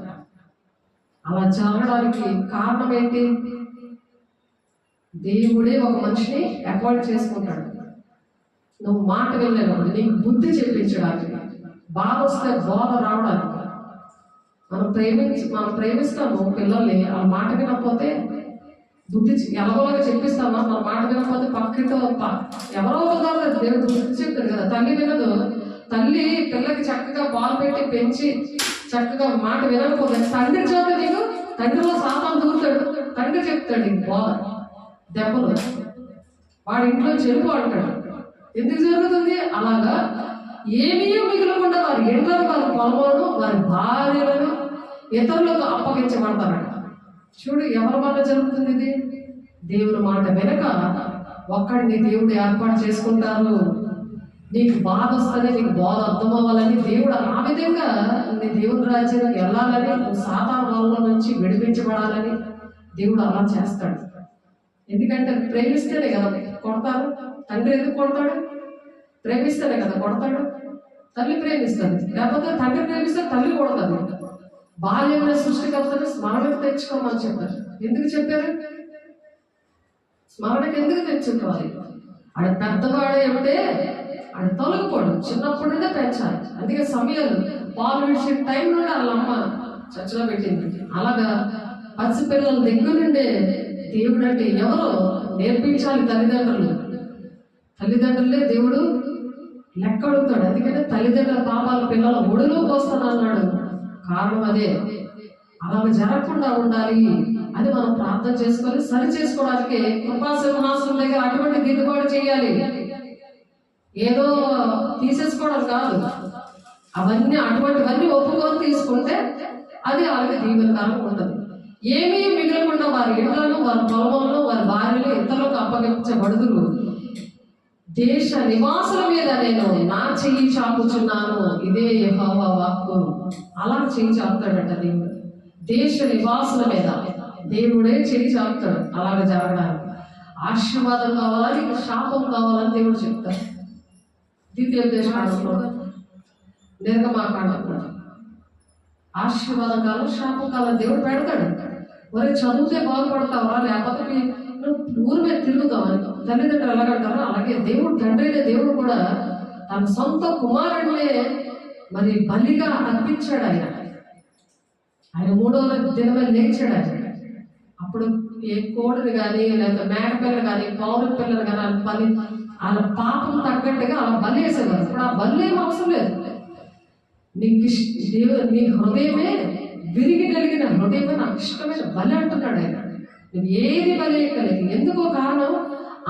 అలా జరగడానికి కారణం ఏంటి? దేవుడే ఒక మనిషిని అపాయింట్ చేసుకుంటాడు. నువ్వు మాట వెళ్ళినప్పుడు నీకు బుద్ధి చెప్పించడానికి, బాధ వస్తే బోధ రావడానికి. మనం ప్రేమిస్తాము పిల్లల్ని. ఆ మాట వినకపోతే బుద్ధి ఎలాగోలాగా చెప్పిస్తామా? మన మాట వినకపోతే పక్కింటో ఎవరో ఒకరు దేవుడు బుద్ధి చెప్తాడు కదా. తల్లి వినదు. తల్లి పిల్లకి చక్కగా పాలు పెట్టి పెంచి చక్కగా మాట వినకపోతే తండ్రి చేత నీకు తండ్రిలో సాతాను దూరుతాడు. తండ్రి చెప్తాడు నీకు బోధ, దెబ్బలు, వాడి ఇంట్లో చెరుపు అంటాడు. ఎందుకు జరుగుతుంది అలాగా? ఏమీ మిగలకుండా వారి ఇంట్లో, వారి పొలములను, వారి భార్యలను ఇతరులకు అప్పగించబడతారట. చూడు ఎవరి వల్ల జరుగుతుంది ఇది? దేవుని మాట వెనక ఒక్కడిని దేవుడు ఏర్పాటు చేసుకుంటారు. నీకు బాధ వస్తుంది, నీకు బోధ అర్థం అవ్వాలని దేవుడు ఆ విధంగా నీ దేవుని రాజ్యానికి వెళ్ళాలని, నువ్వు సాతాను వల్ల నుంచి విడిపించబడాలని దేవుడు అలా చేస్తాడు. ఎందుకంటే ప్రేమిస్తేనే కదా కొడతారు. తండ్రి ఎందుకు కొడతాడు? ప్రేమిస్తేనే కదా కొడతాడు. తల్లి ప్రేమిస్తుంది, లేకపోతే తండ్రి ప్రేమిస్తే తల్లి కొడతాడు. బాల్యంలో సృష్టికర్తను స్మరణకు తెచ్చుకోమని చెప్పారు. ఎందుకు చెప్పారు? స్మరణకు ఎందుకు తెచ్చుకోవాలి? ఆడ పెద్దవాడే ఉంటే ఆడ తొలగిపోడు. చిన్నప్పటి నుండే పెంచాలి. అందుకే సమయాలు పాలు విడిచిన టైం నుండి వాళ్ళ అమ్మ చర్చలో పెట్టింది. అలాగా పసిపిల్లల దగ్గర నుండే దేవుడు అంటే ఎవరో నేర్పించాలి. తల్లిదండ్రులే దేవుడు లెక్క అడుగుతాడు. అందుకనే తల్లిదండ్రుల పాపాలు పిల్లల ఒడిలో పోస్తాను అన్నాడు. కారణం అదే. అలాగ జరగకుండా ఉండాలి అని మనం ప్రార్థన చేసుకొని సరి చేసుకోవడానికి కృపా సింహాసనం దగ్గర అటువంటి దిద్దుబాటు చేయాలి. ఏదో తీసేసుకోవడం కాదు. అటువంటివన్నీ ఒప్పుకొని తీసుకుంటే అది అలాగే దీవెనకరంగా ఉంటుంది. ఏమీ మిగలకుండా వారి ఇండ్లను, వారి పొలములను, వారి భార్యలు ఇతరులకు అప్పగించబడుదురు. దేశ నివాసుల మీద నేను నా చెయ్యి చాపుచున్నాను, ఇదే యెహోవా వాక్కు. అలా చెయ్యి చాపుతాడట దేవుడు. దేశ నివాసుల మీద దేవుడే చెయ్యి చాపుతాడు. అలాగ జరగడానికి ఆశీర్వాదం కావాలని, శాపం కావాలని దేవుడు చెప్తాడు. ద్వితీయోపదేశకాండంలో నిర్గమాకాండంలో ఆశీర్వాదం కాలం, శాపం కాలం దేవుడు పెడతాడు. మరి చదివితే బాగుపడతావా, లేకపోతే ఊరి మీద తిరుగుతామని తల్లిదండ్రులు ఎలాగంటారో అలాగే దేవుడు, తండ్రి అయిన దేవుడు కూడా తన సొంత కుమారుడినే మరి బలిగా అర్పించాడు. ఆయన 3వ దినమే లేచాడు. ఆయన అప్పుడు ఏ కోడిని కానీ, లేదా మేక పిల్లలు కానీ, పౌరు పిల్లలు కానీ బలి, వాళ్ళ పాపం తగ్గట్టుగా అలా బలి వేసేవారు. ఇప్పుడు ఆ బలి ఏం అవసరం లేదు. నీ హృదయమే విరిగి కలిగిన హృదయమే నాకు ఇష్టమైన బలి అంటున్నాడు ఆయన. నువ్వు ఏది బలి ఎక్కలేదు. ఎందుకో కారణం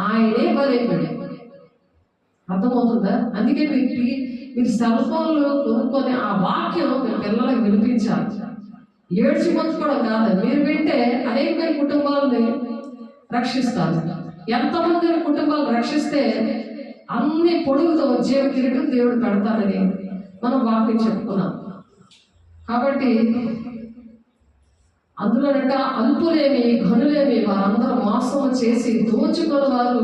ఆయనే బలి అయిపోయాడు. అర్థమవుతుందా? అందుకే మీరు సెల్ ఫోన్లు కొనుక్కొని ఆ వాక్యం మీ పిల్లలకు వినిపించాలి. ఏడ్చి మొత్తుకోవడం కాదు. మీరు వింటే అనేక కుటుంబాలని రక్షిస్తారు. ఎంతమంది కుటుంబాలు రక్షిస్తే అన్ని పొడుగుతో జీవ కిరీటం దేవుడు పెడతానని మనం వాక్యం చెప్పుకున్నాం. కాబట్టి అందులో అల్పులేమి, ఘనులేమి వారందరూ మోసము చేసి దోచుకున్న వారు,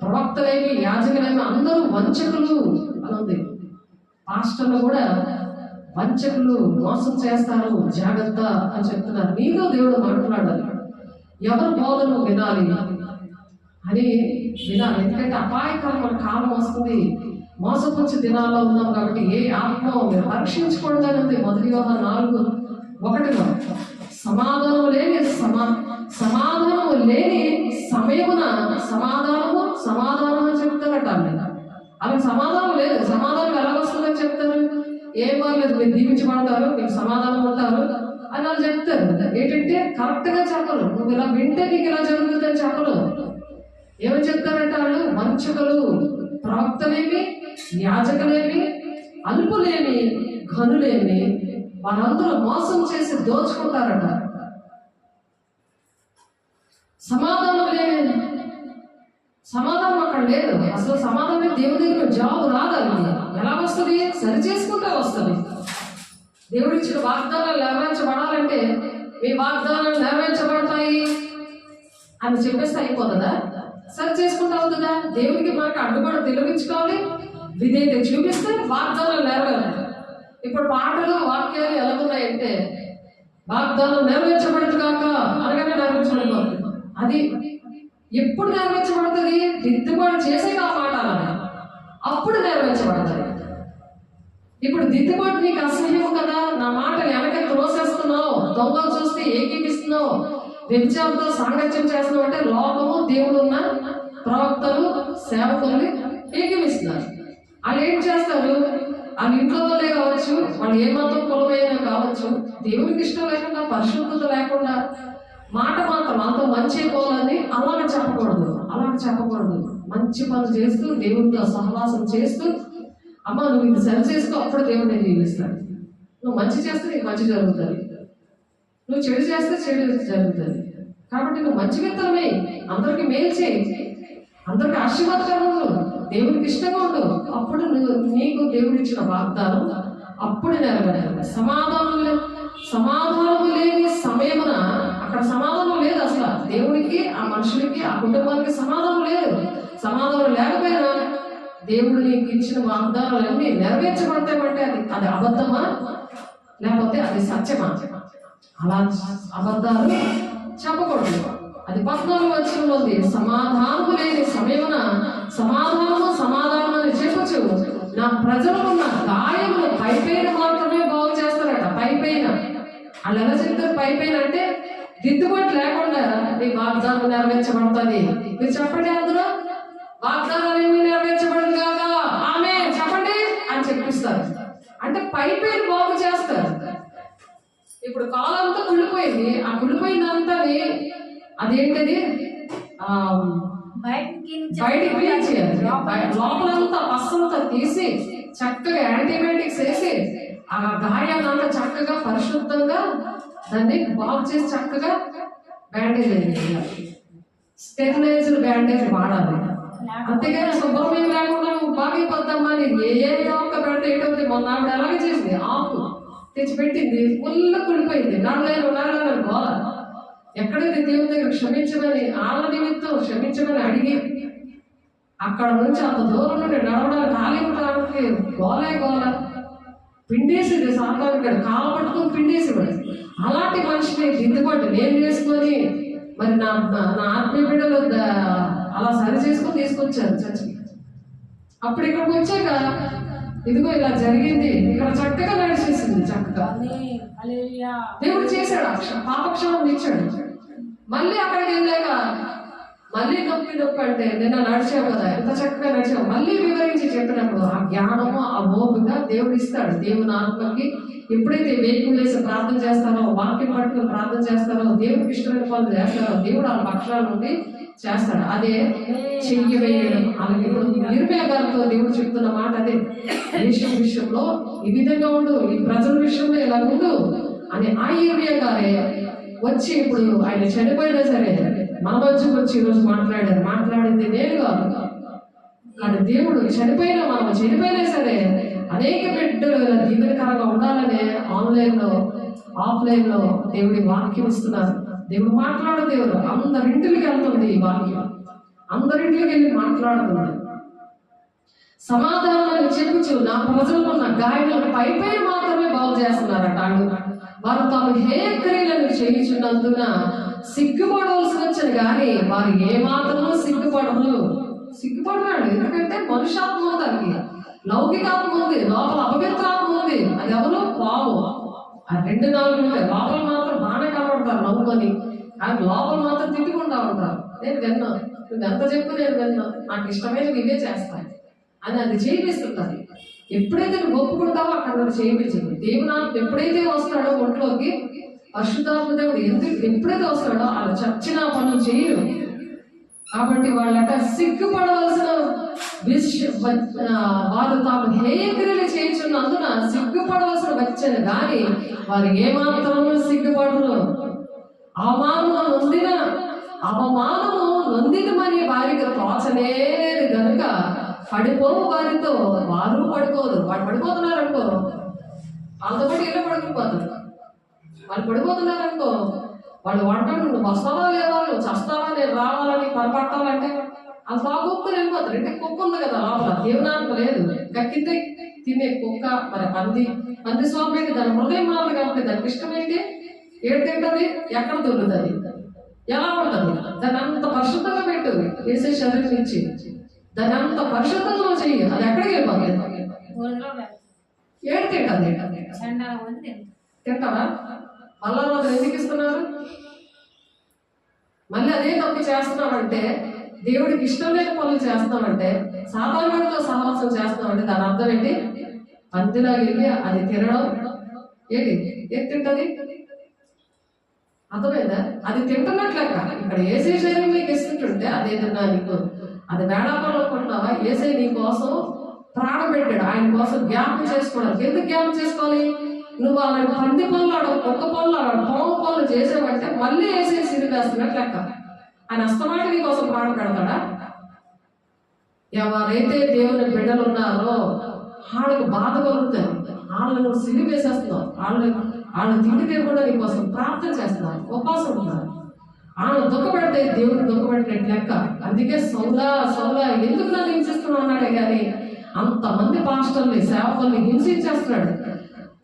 ప్రవక్తలేమి, యాజకులేమి అందరూ వంచకులు అని ఉంది. పాస్టర్లు కూడా వంచకులు, మోసం చేస్తారు, జాగ్రత్త అని చెప్తున్నారు. నీతో దేవుడు మాట్లాడాలి. ఎవరు బోధను వినాలి అని వినాలి. ఎందుకంటే అపాయకరమైన కాలం వస్తుంది. మోసపుచ్చి దినాల్లో ఉన్నాం కాబట్టి ఏ ఆత్మ మీరు పరీక్షించుకోవడానికి ఉంది. 1 యోహాను 4:1 సమాధానం లేని సమయమున సమాధానము సమాధానం అని చెప్తారట ఆమె సమాధానం లేదు. సమాధానం ఎలా వస్తుందని చెప్తారు? ఏం పర్లేదు, మీరు దీవించబడతారు, మీకు సమాధానం ఉంటారు అని వాళ్ళు చెప్తారు. ఏంటంటే కరెక్ట్ గా చెప్పరు. నువ్వు ఇలా వింటే నీకు ఇలా జరుగుతుందని చెప్పరు. ఏమని చెప్తారంటే వాళ్ళు వంచకులు, ప్రవక్తలేమి, యాజకులేమి, అల్పులేమి, ఘనులేమి, వారందరూ మోసం చేసి దోచుకుంటారట. సమాధానం లేదు. సమాధానం అక్కడ లేదు. అసలు సమాధానం దేవుడి దగ్గర జాబ్ రాదు. ఎలా వస్తుంది? సరి చేసుకుంటే వస్తుంది. దేవుడు ఇచ్చిన వాగ్దానాలు నెరవేర్చబడాలంటే మీ వాగ్దానాలు నెరవేర్చబడతాయి అని చెప్పేస్తే అయిపోతుందా? సరి చేసుకుంటే అవుతుందా? దేవుడికి మనకు అడ్డుపడి తెలివించుకోవాలి, విధేయత చూపిస్తే వాగ్దానాలు నెరవేరాలి. ఇప్పుడు పాటలు వాక్యాలు ఎలాగున్నాయంటే వాగ్దానం నెరవేర్చబడదు కాక అనగానే నెరవేర్చబడిపోతుంది. అది ఎప్పుడు నెరవేర్చబడుతుంది? దిద్దుబాటు చేసే ఆ మాట అనాలి, అప్పుడు నెరవేర్చబడతాయి. ఇప్పుడు దిద్దుబాటు నీకు అసహ్యం కదా, నా మాట వెనక త్రోసేస్తున్నావు, దొంగలు చూస్తే ఏకీపిస్తున్నావు, వ్యభిచారంతో సాంగత్యం చేస్తున్నావు అంటే లోకము దేవుడు ఉన్న ప్రవక్తలు సేవకుల్ని ఏకీపిస్తున్నారు. వాళ్ళు ఏం చేస్తారు? వాళ్ళ ఇంట్లో వాళ్ళే కావచ్చు, వాళ్ళు ఏ మతం కులమైనా కావచ్చు, దేవుడికి ఇష్టం లేకుండా పరిశుద్ధత లేకుండా మాట మాత్రం అంత మంచి పోలని అలాగ చెప్పకూడదు. మంచి పనులు చేస్తూ దేవుడితో సహవాసం చేస్తూ, అమ్మ నువ్వు ఇది సరి చేసుకో, అప్పుడు దేవుడు నేను జీవిస్తాడు. నువ్వు మంచి చేస్తే నీకు మంచి జరుగుతుంది, నువ్వు చెడు చేస్తే చెడు జరుగుతుంది. కాబట్టి నువ్వు మంచి విత్తనమే, అందరికి మేలు చేయి, అందరికి ఆశీర్వాదకరంగా ఉండు, దేవుడికి ఇష్టంగా ఉండు, అప్పుడు నీకు దేవుడు ఇచ్చిన వాగ్దానం అప్పుడు నెరవేరాలి. సమాధానం లేని సమయమున అక్కడ సమాధానం లేదు. అసలు దేవుడికి, ఆ మనుషులకి, ఆ కుటుంబానికి సమాధానం లేదు. సమాధానం లేకపోయినా దేవుడు నీకు ఇచ్చిన వాగ్దానాలన్నీ నెరవేర్చబడతామంటే అది అబద్ధమా లేకపోతే అది సత్యమా? అలా అబద్ధాలు చెప్పకూడదు. అది 14వ వచనంలో ఉంది. సమాధానము లేని సమయమున సమాధానం అని చెప్పచ్చు, నా ప్రజలకున్న గాయములు పైపైన మాత్రమే బాగు చేస్తారట. పైపైన వాళ్ళు ఎలా చెప్తారు? పైపైన అంటే దిద్దుబాటు లేకుండా నీ వాగ్దానం నెరవేర్చబడుతుంది. మీరు చెప్పండి, అందులో వాగ్దానాలు ఏమి నెరవేర్చబడదు కాక ఆమె చెప్పండి అని చెప్పిస్తారు. అంటే పైపైన బాగు చేస్తారు. ఇప్పుడు కాలంతో కుళ్ళిపోయింది. ఆ కుళ్ళిపోయిందంతా అదేంటది బయటికి క్లీన్ చేయాలి. లోపలంతా పస్సంతా తీసి చక్కగా యాంటీబయాటిక్స్ వేసి ఆ గాయాలంతా చక్కగా పరిశుద్ధంగా దాన్ని బాగు చేసి చక్కగా బ్యాండేజ్ వేయాలి. స్టెరిలైజ్డ్ బ్యాండేజ్ వాడాలి. అంతేగాని శుభ్రమైన లేకుండా నువ్వు బాగైపోతామా నీకు ఏ ఒక్క పెడితే ఏంటవుతుంది? మొన్న ఆవిడ అలాగే చేసింది. ఆకు తెచ్చిపెట్టింది, ఫుల్ కుళ్ళిపోయింది. నడలేను గోల. ఎక్కడైతే దేవుని దగ్గర క్షమించమని, ఆళ్ళ నిమిత్తం క్షమించమని అడిగి అక్కడ నుంచి అంత దూరం నుండి నడవడానికి కాలిపడానికి గోల పిండేసింది. సాధారణ కాలు పట్టుకుని పిండేసేవాడు. అలాంటి మనిషిని దిద్దుబాటు నేను చేసుకొని మరి నా ఆత్మీయ బిడ్డలు అలా సరి చేసుకుని తీసుకొచ్చాను చర్చికి. అప్పుడు ఇక్కడికి వచ్చాక ఇదిగో ఇలా జరిగింది, ఇక్కడ చక్కగా నడిచేసింది. చక్కగా దేవుడు చేశాడు, పాపక్షమం ఇచ్చాడు. మళ్ళీ అక్కడికి వెళ్ళాక మళ్ళీ నొప్పి అంటే నిన్న నడిచావు కదా, ఎంత చక్కగా నడిచావు, మళ్ళీ వివరించి చెప్పినప్పుడు ఆ జ్ఞానము, ఆ ఓపిక దేవుడు ఇస్తాడు. దేవుని ఆత్మకి ఎప్పుడైతే వేకులు వేసి ప్రార్థన చేస్తారో, వాక్యం పట్టుకుని ప్రార్థన చేస్తారో, దేవుడికి ఇష్టమైన పనులు చేస్తారో, దేవుడు ఆ పక్షాల నుండి చేస్తాడు. అదే చెయ్యి వేయడం. అలాగే ఇప్పుడు ఇర్మియా గారితో దేవుడు చెప్తున్న మాట అదే, దేశం విషయంలో ఈ విధంగా ఉండు, ఈ ప్రజల విషయంలో ఇలా ఉండు అని ఆ ఇర్మియా గారే వచ్చి ఇప్పుడు ఆయన చనిపోయినా సరే మన మధ్యకు వచ్చి ఈరోజు మాట్లాడింది నేను కాదు. కానీ దేవుడు మనం చనిపోయినా సరే అనేక బిడ్డలు దీవెనకరంగా ఉండాలనే ఆన్లైన్లో ఆఫ్లైన్లో దేవుడి వాక్యం ఇస్తున్నారు. దేవుడు దేవుడు అందరింటికి వెళ్తుంది. ఈ వాక్యం అందరింటికి వెళ్ళి మాట్లాడుతుంది. సమాధానాన్ని చెప్పుచు నా ప్రజలకు ఉన్న గాయాలను పైపై మాత్రమే బాగు చేస్తున్నారట. వారు తాము హేయక్రియలను చేయించున్నందున సిగ్గుపడవలసి వచ్చాను కానీ వారు ఏమాత్రమూ సిగ్గుపడరాడు. ఎందుకంటే మనుషాత్మ ఉంది, దానికి లౌకికాత్మ ఉంది, లోపల అపవిత్రాత్మ ఉంది. అది ఎవరు? పాము. ఆ 2-4 ఉంటాయి. లోపల మాత్రం బాగానే కనబడతారు నవ్వుకొని, ఆయన లోపల మాత్రం తిట్టుకుంటా ఉంటారు. నేను విన్నా, నువ్వు ఎంత చెప్పు నేను విన్నా, నాకు ఇష్టమైనవి ఇవే చేస్తాను అని అది చేయిస్తుంటారు. ఎప్పుడైతే నువ్వు ఒప్పుకుంటావో అక్కడ నువ్వు చేయించదు. దేవునాత్మ ఎప్పుడైతే వస్తాడో ఒంట్లోకి, పరిశుద్ధాత్మ దేవుడు ఎప్పుడైతే వస్తాడో వాళ్ళు చచ్చిన పనులు చేయరు. కాబట్టి వాళ్ళట సిగ్గుపడవలసిన వారు తాము హేయక్రియలు చేయించున్నందున సిగ్గుపడవలసిన వచ్చాను కానీ వారు ఏమాత్రము సిగ్గుపడరు. అవమానము నొందినమని వారికి తోచలేదు కనుక పడిపోవు వారితో వారు పడిపోదు. వాళ్ళు పడిపోతున్నారు అనుకో, వాళ్ళతో పాటు ఇల్లు పడుకుపోతారు. వాళ్ళు పడిపోతున్నారు అనుకో, వాళ్ళు వంటలు నువ్వు వస్తావా లేదా, నువ్వు చస్తావా, నేను రావాలని పొరపట్టాలంటే అది బాగొక్కుని వెళ్ళిపోతారు. అంటే కుక్క ఉంది కదా లోపల, దేవునాత్మ లేదు. కక్కితే తినే కుక్క, మరి పంది స్వామి దాని హృదయం మాత్రం కాబట్టి దానికి ఇష్టమైతే ఏడు తింటది, ఎక్కడ దొరుకుతుంది, ఎలా ఉంటుంది, దాన్ని అంత పరిశుద్ధంగా పెట్టు. వేసే శరీరం నుంచి దాన్ని అంత పరిశుద్ధంగా చెయ్యి, అది ఎక్కడికి వెళ్ళిపోతుంది, ఏడు తింటది. తింటావా? మళ్ళా రోజు ఎందుకు ఇస్తున్నారు? మళ్ళీ అదే తప్పు చేస్తున్నామంటే, దేవుడికి ఇష్టం లేని పనులు చేస్తున్నామంటే, సాధారణతో సహవాసం చేస్తున్నామంటే దాని అర్థం ఏంటి? పందిలా వెళ్ళి అది తినడం ఏంటి? ఏది తింటది? అర్థమైందా? అది తింటున్నట్లెక్క. ఇక్కడ ఏసే శరీరం నీకు ఇస్తుంటుంటే అదేదన్నా నీకు అది వేళాపరం అనుకుంటున్నావా? ఏసే నీ కోసం ప్రాణం పెట్టాడు, ఆయన కోసం జ్ఞాపకం చేసుకోవడానికి. ఎందుకు జ్ఞాపకం చేసుకోవాలి? నువ్వు అలాంటి పంది పనులు ఆడ, కుక్క పనులు ఆడ, పాము పనులు చేసావంటే మళ్ళీ వేసే సిరి వేస్తున్నట్టు లెక్క. ఆయన అస్తమాట నీ కోసం ప్రాణం పెడతాడా? ఎవరైతే దేవుని బిడ్డలు ఉన్నారో వాళ్ళకు బాధ కలుగుతాయి. వాళ్ళని నువ్వు సిరి వేసేస్తున్నావు, వాళ్ళ తిండితే కూడా నీ కోసం ప్రార్థన చేస్తున్నారు, ఉపవాసం ఉంటున్నారు. ఆయన దుఃఖపెడితే దేవుడు దుఃఖపెట్టినట్టు లెక్క. అందుకే సౌలా ఎందుకు నన్ను హింసిస్తున్నావు అన్నాడే కానీ అంతమంది పాస్టర్ని, సేవకుల్ని హింసించేస్తున్నాడు.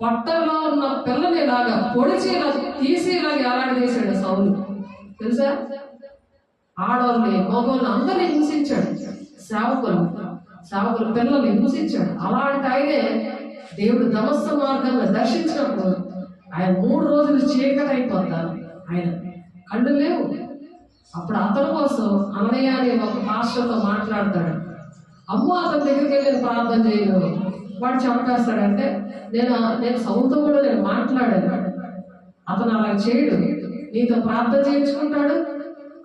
పొట్టలో ఉన్న పిల్లని ఇలాగా పొడిచి ఇలా తీసి ఇలాగ ఏలాడదీశాడు సౌలు. తెలుసా? ఆడవాళ్ళని, మగవాళ్ళని అందరినీ హింసించాడు. సేవకులు పిల్లల్ని హింసించాడు. అలాంటి ఆయనే దేవుడు దమస్క మార్గంలో దర్శించినప్పుడు ఆయన 3 రోజులు చీకటి అయిపోతారు. ఆయన కళ్ళు లేవు. అప్పుడు అతని కోసం అన్నయ్య అనే ఒక పాస్టర్తో మాట్లాడతాడు. అమ్మో అతని దగ్గరికి వెళ్ళి ప్రార్థన చేయను. వాడు చంపేస్తాడంటే నేను సౌతో కూడా నేను మాట్లాడాను. అతను అలా చేయడు, నీతో ప్రార్థన చేయించుకుంటాడు,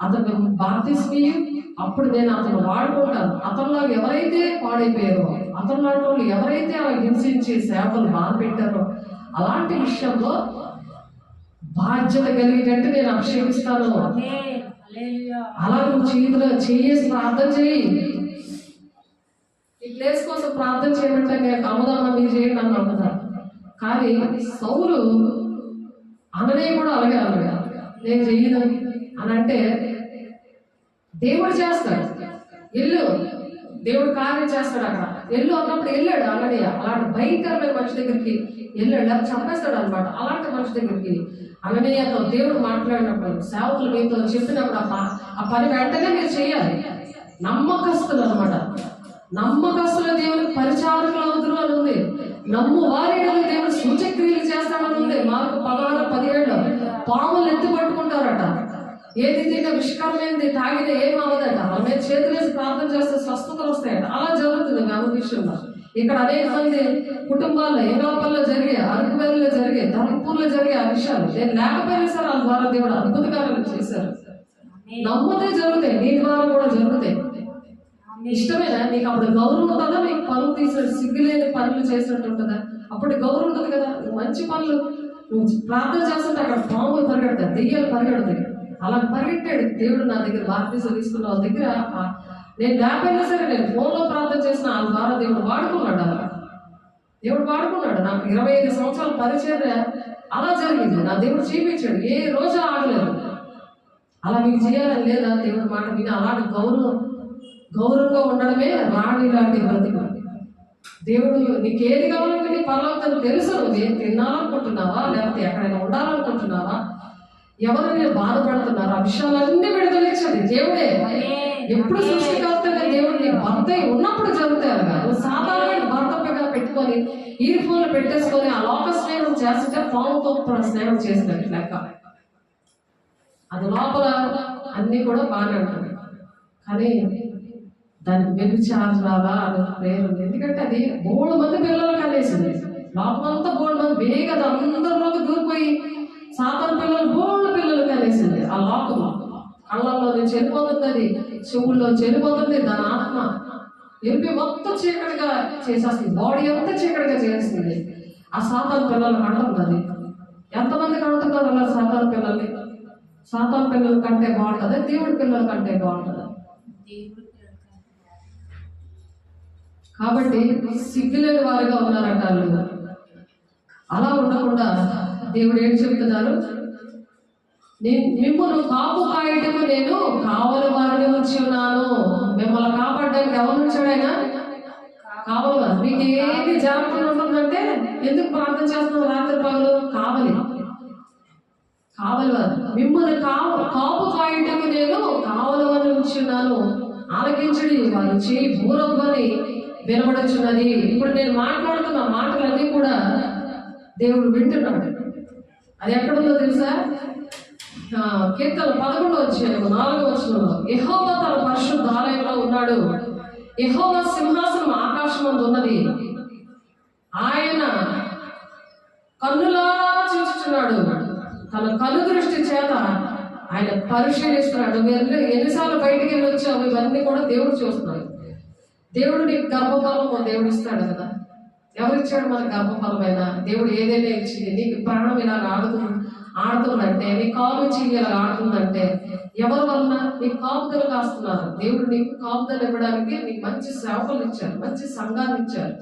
అతను బాప్తిస్మీయు. అప్పుడు నేను అతను వాడుకుంటాను. అతనిలాగా ఎవరైతే పాడైపోయారో, అతనిలాంటి వాళ్ళు ఎవరైతే అలా హింసించి సేవలు బాధ పెట్టారో అలాంటి విషయంలో బాధ్యత కలిగేటట్టు నేను అభిషేకిస్తాను. అలా నువ్వు చేతిలో చేసి ప్రార్థన చేయి. ఈ ప్లేస్ కోసం ప్రార్థన చేయమంటే నేను అమ్మదమ్మా మీరు చేయండి అన్నావు కదా. కానీ సౌలు అననే కూడా అలాగే నేను చెయ్యను అని అంటే దేవుడు చేస్తాడు. ఎల్లు, దేవుడు కార్యం చేస్తాడు. అక్కడ ఎల్లు అన్నప్పుడు వెళ్ళాడు. అననీయ అలాంటి భయంకరమైన మనిషి దగ్గరికి వెళ్ళాడు, లేదా చంపేస్తాడు అనమాట. అలాంటి మనిషి దగ్గరికి అననీయతో దేవుడు మాట్లాడినప్పుడు, సేవకులు మీతో చెప్పినప్పుడు ఆ పని వెంటనే మీరు చేయాలి. నమ్మకస్తులు అనమాట. నమ్మకస్తుల దేవునికి పరిచారకులు అవుతురు అని ఉంది. నమ్ము వారి దేవుడు సూచక్రియలు చేస్తామని ఉంది. మార్కు 16:17 పాములు ఎత్తి పట్టుకుంటారట. ఏది తింటే విష్కరమైనది తాగితే ఏం అవ్వదట. వాళ్ళ మీద చేతులేసి ప్రార్థన చేస్తే స్వస్థతలు వస్తాయట. అలా జరుగుతుంది గమ విషయంలో. ఇక్కడ అనేక మంది కుటుంబాల్లో, ఏరోపల్లో జరిగే, అరకువేలలో జరిగే, ధర్మపూర్లో జరిగే ఆ విషయాలు నేను లేకపోయినా సరే వాళ్ళ ద్వారా దేవుడు అద్భుతకార్యాలు చేశారు. నమ్మితే జరుగుతాయి, నీ ద్వారా కూడా జరుగుతాయి. ఇష్టమేనా నీకు? అప్పుడు గౌరవం ఉంటుందా? నీకు పనులు తీసాడు సిగ్గులేని పనులు చేసినట్టు ఉంటుందా? అప్పుడు గౌరవం ఉంటుంది కదా. మంచి పనులు నువ్వు ప్రార్థన చేస్తుంటే అక్కడ పాములు పరిగెడతాయి, దెయ్యాలు పరిగెడతాయి. అలా పరిగెట్టాడు దేవుడు. నా దగ్గర బాప్తిసం తీసుకున్న వాళ్ళ దగ్గర నేను లేకపోయినా సరే నేను ఫోన్లో ప్రార్థన చేసిన వాళ్ళ ద్వారా దేవుడు వాడుకున్నాడు. అలా దేవుడు వాడుకున్నాడు. నాకు 25 సంవత్సరాల పరిచర్య అలా జరిగింది. నా దేవుడు చూపించాడు, ఏ రోజు ఆగలేదు. అలా మీకు చేయాలని లేదా? దేవుడు మాట విని అలాంటి గౌరవంగా ఉండడమే రాణి లాంటి బ్రతికు. దేవుడు నీకు ఏది కావాలంటే నీ పర్లోకం తెలుసు. నువ్వేం తినాలనుకుంటున్నావా, లేకపోతే ఎక్కడైనా ఉండాలనుకుంటున్నావా, ఎవరు నేను బాధపడుతున్నారు, ఆ విషయాలన్నీ విడుదలిచ్చేది దేవుడే. ఎప్పుడు సృష్టికర్తగా దేవుడు నీ భర్త ఉన్నప్పుడు జరుగుతాయి. నువ్వు సాధారణ భర్తగా పెట్టుకొని ఈ ఫోన్లు పెట్టేసుకొని ఆ లోక స్నేహం చేస్తుంటే పాముతో స్నేహం చేసినట్టు లెక్క. అది లోపల అన్నీ కూడా బాగానే ఉంటుంది, కానీ దానికి వ్యభిచారాలా అనే ప్రేమ ఉంది. ఎందుకంటే అది 3 మంది పిల్లలు కనేసింది. లోపలంతా 3 మంది వేగద అందరిలోకి దూరిపోయి సాతాను పిల్లలు 3 పిల్లలు కనేసింది. ఆ లోపల కళ్ళల్లో నుంచి వెళ్ళిపోతుంది, అది చెవుల్లో వెళ్ళిపోతుంది, దాని ఆత్మ వెళ్ళి మొత్తం చీకటిగా చేసేస్తుంది, బాడీ అంతా చీకటిగా చేస్తుంది. ఆ సాతాను పిల్లలు కంటుంది. అది ఎంతమంది కంటున్నారు అలా సాతాను పిల్లల్ని? సాతాను పిల్లల కంటే బాగుంటుంది, దేవుడి పిల్లల కంటే బాగుంటుంది. కాబట్టి సిగ్గులేని వారిగా ఉన్నారంట వాళ్ళు. అలా ఉండకుండా దేవుడు ఏం చెప్తున్నారు? మిమ్మల్ని కాపు కాయటము నేను కావలి వారిని ఉంచి ఉన్నాను. మిమ్మల్ని కాపాడడానికి ఎవరు ఉంచాడు ఆయన? కావలి వారు. మీకు ఏది జరగకుండా ఉంటుందంటే ఎందుకు ప్రార్థన చేస్తున్నాం రాత్రి పగలు? కావలి వారు. మిమ్మల్ని కాపు కాయటము నేను కావలి వారిని ఉంచి ఉన్నాను. ఆలకించడి, వారు చేయి భూరవ్వని వినబడుచున్నది. ఇప్పుడు నేను మాట్లాడుతున్న మాటలన్నీ కూడా దేవుడు వింటున్నాడు. అది ఎక్కడుందో తెలుసా? కీర్తన 11:4 యెహోవా తన పరిశుద్ధ ఆలయంలో ఉన్నాడు. యెహోవా సింహాసనం ఆకాశమందు ఉన్నది. ఆయన కన్నులారా చూచుచున్నాడు. తన కను దృష్టి చేత ఆయన పరిశీలిస్తున్నాడు. ఎన్నిసార్లు బయటికి వెళ్ళి వచ్చావు, ఇవన్నీ కూడా దేవుడు చూస్తున్నాడు. దేవుడు నీకు గర్భఫలం దేవుడు ఇస్తాడు కదా. ఎవరిచ్చాడు మనకు గర్భఫలమైనా? దేవుడు ఏదైనా ఇచ్చింది. నీకు ప్రాణం ఇలా ఆడుతుందంటే, నీ కాలు చెయ్యి ఇలా ఆడుతుందంటే ఎవరి వలన? నీకు కాపుదలు కాస్తున్నారు. దేవుడు నీకు కాపుదలు ఇవ్వడానికి నీకు మంచి సేవకులు ఇచ్చారు, మంచి సంఘాన్ని ఇచ్చారు.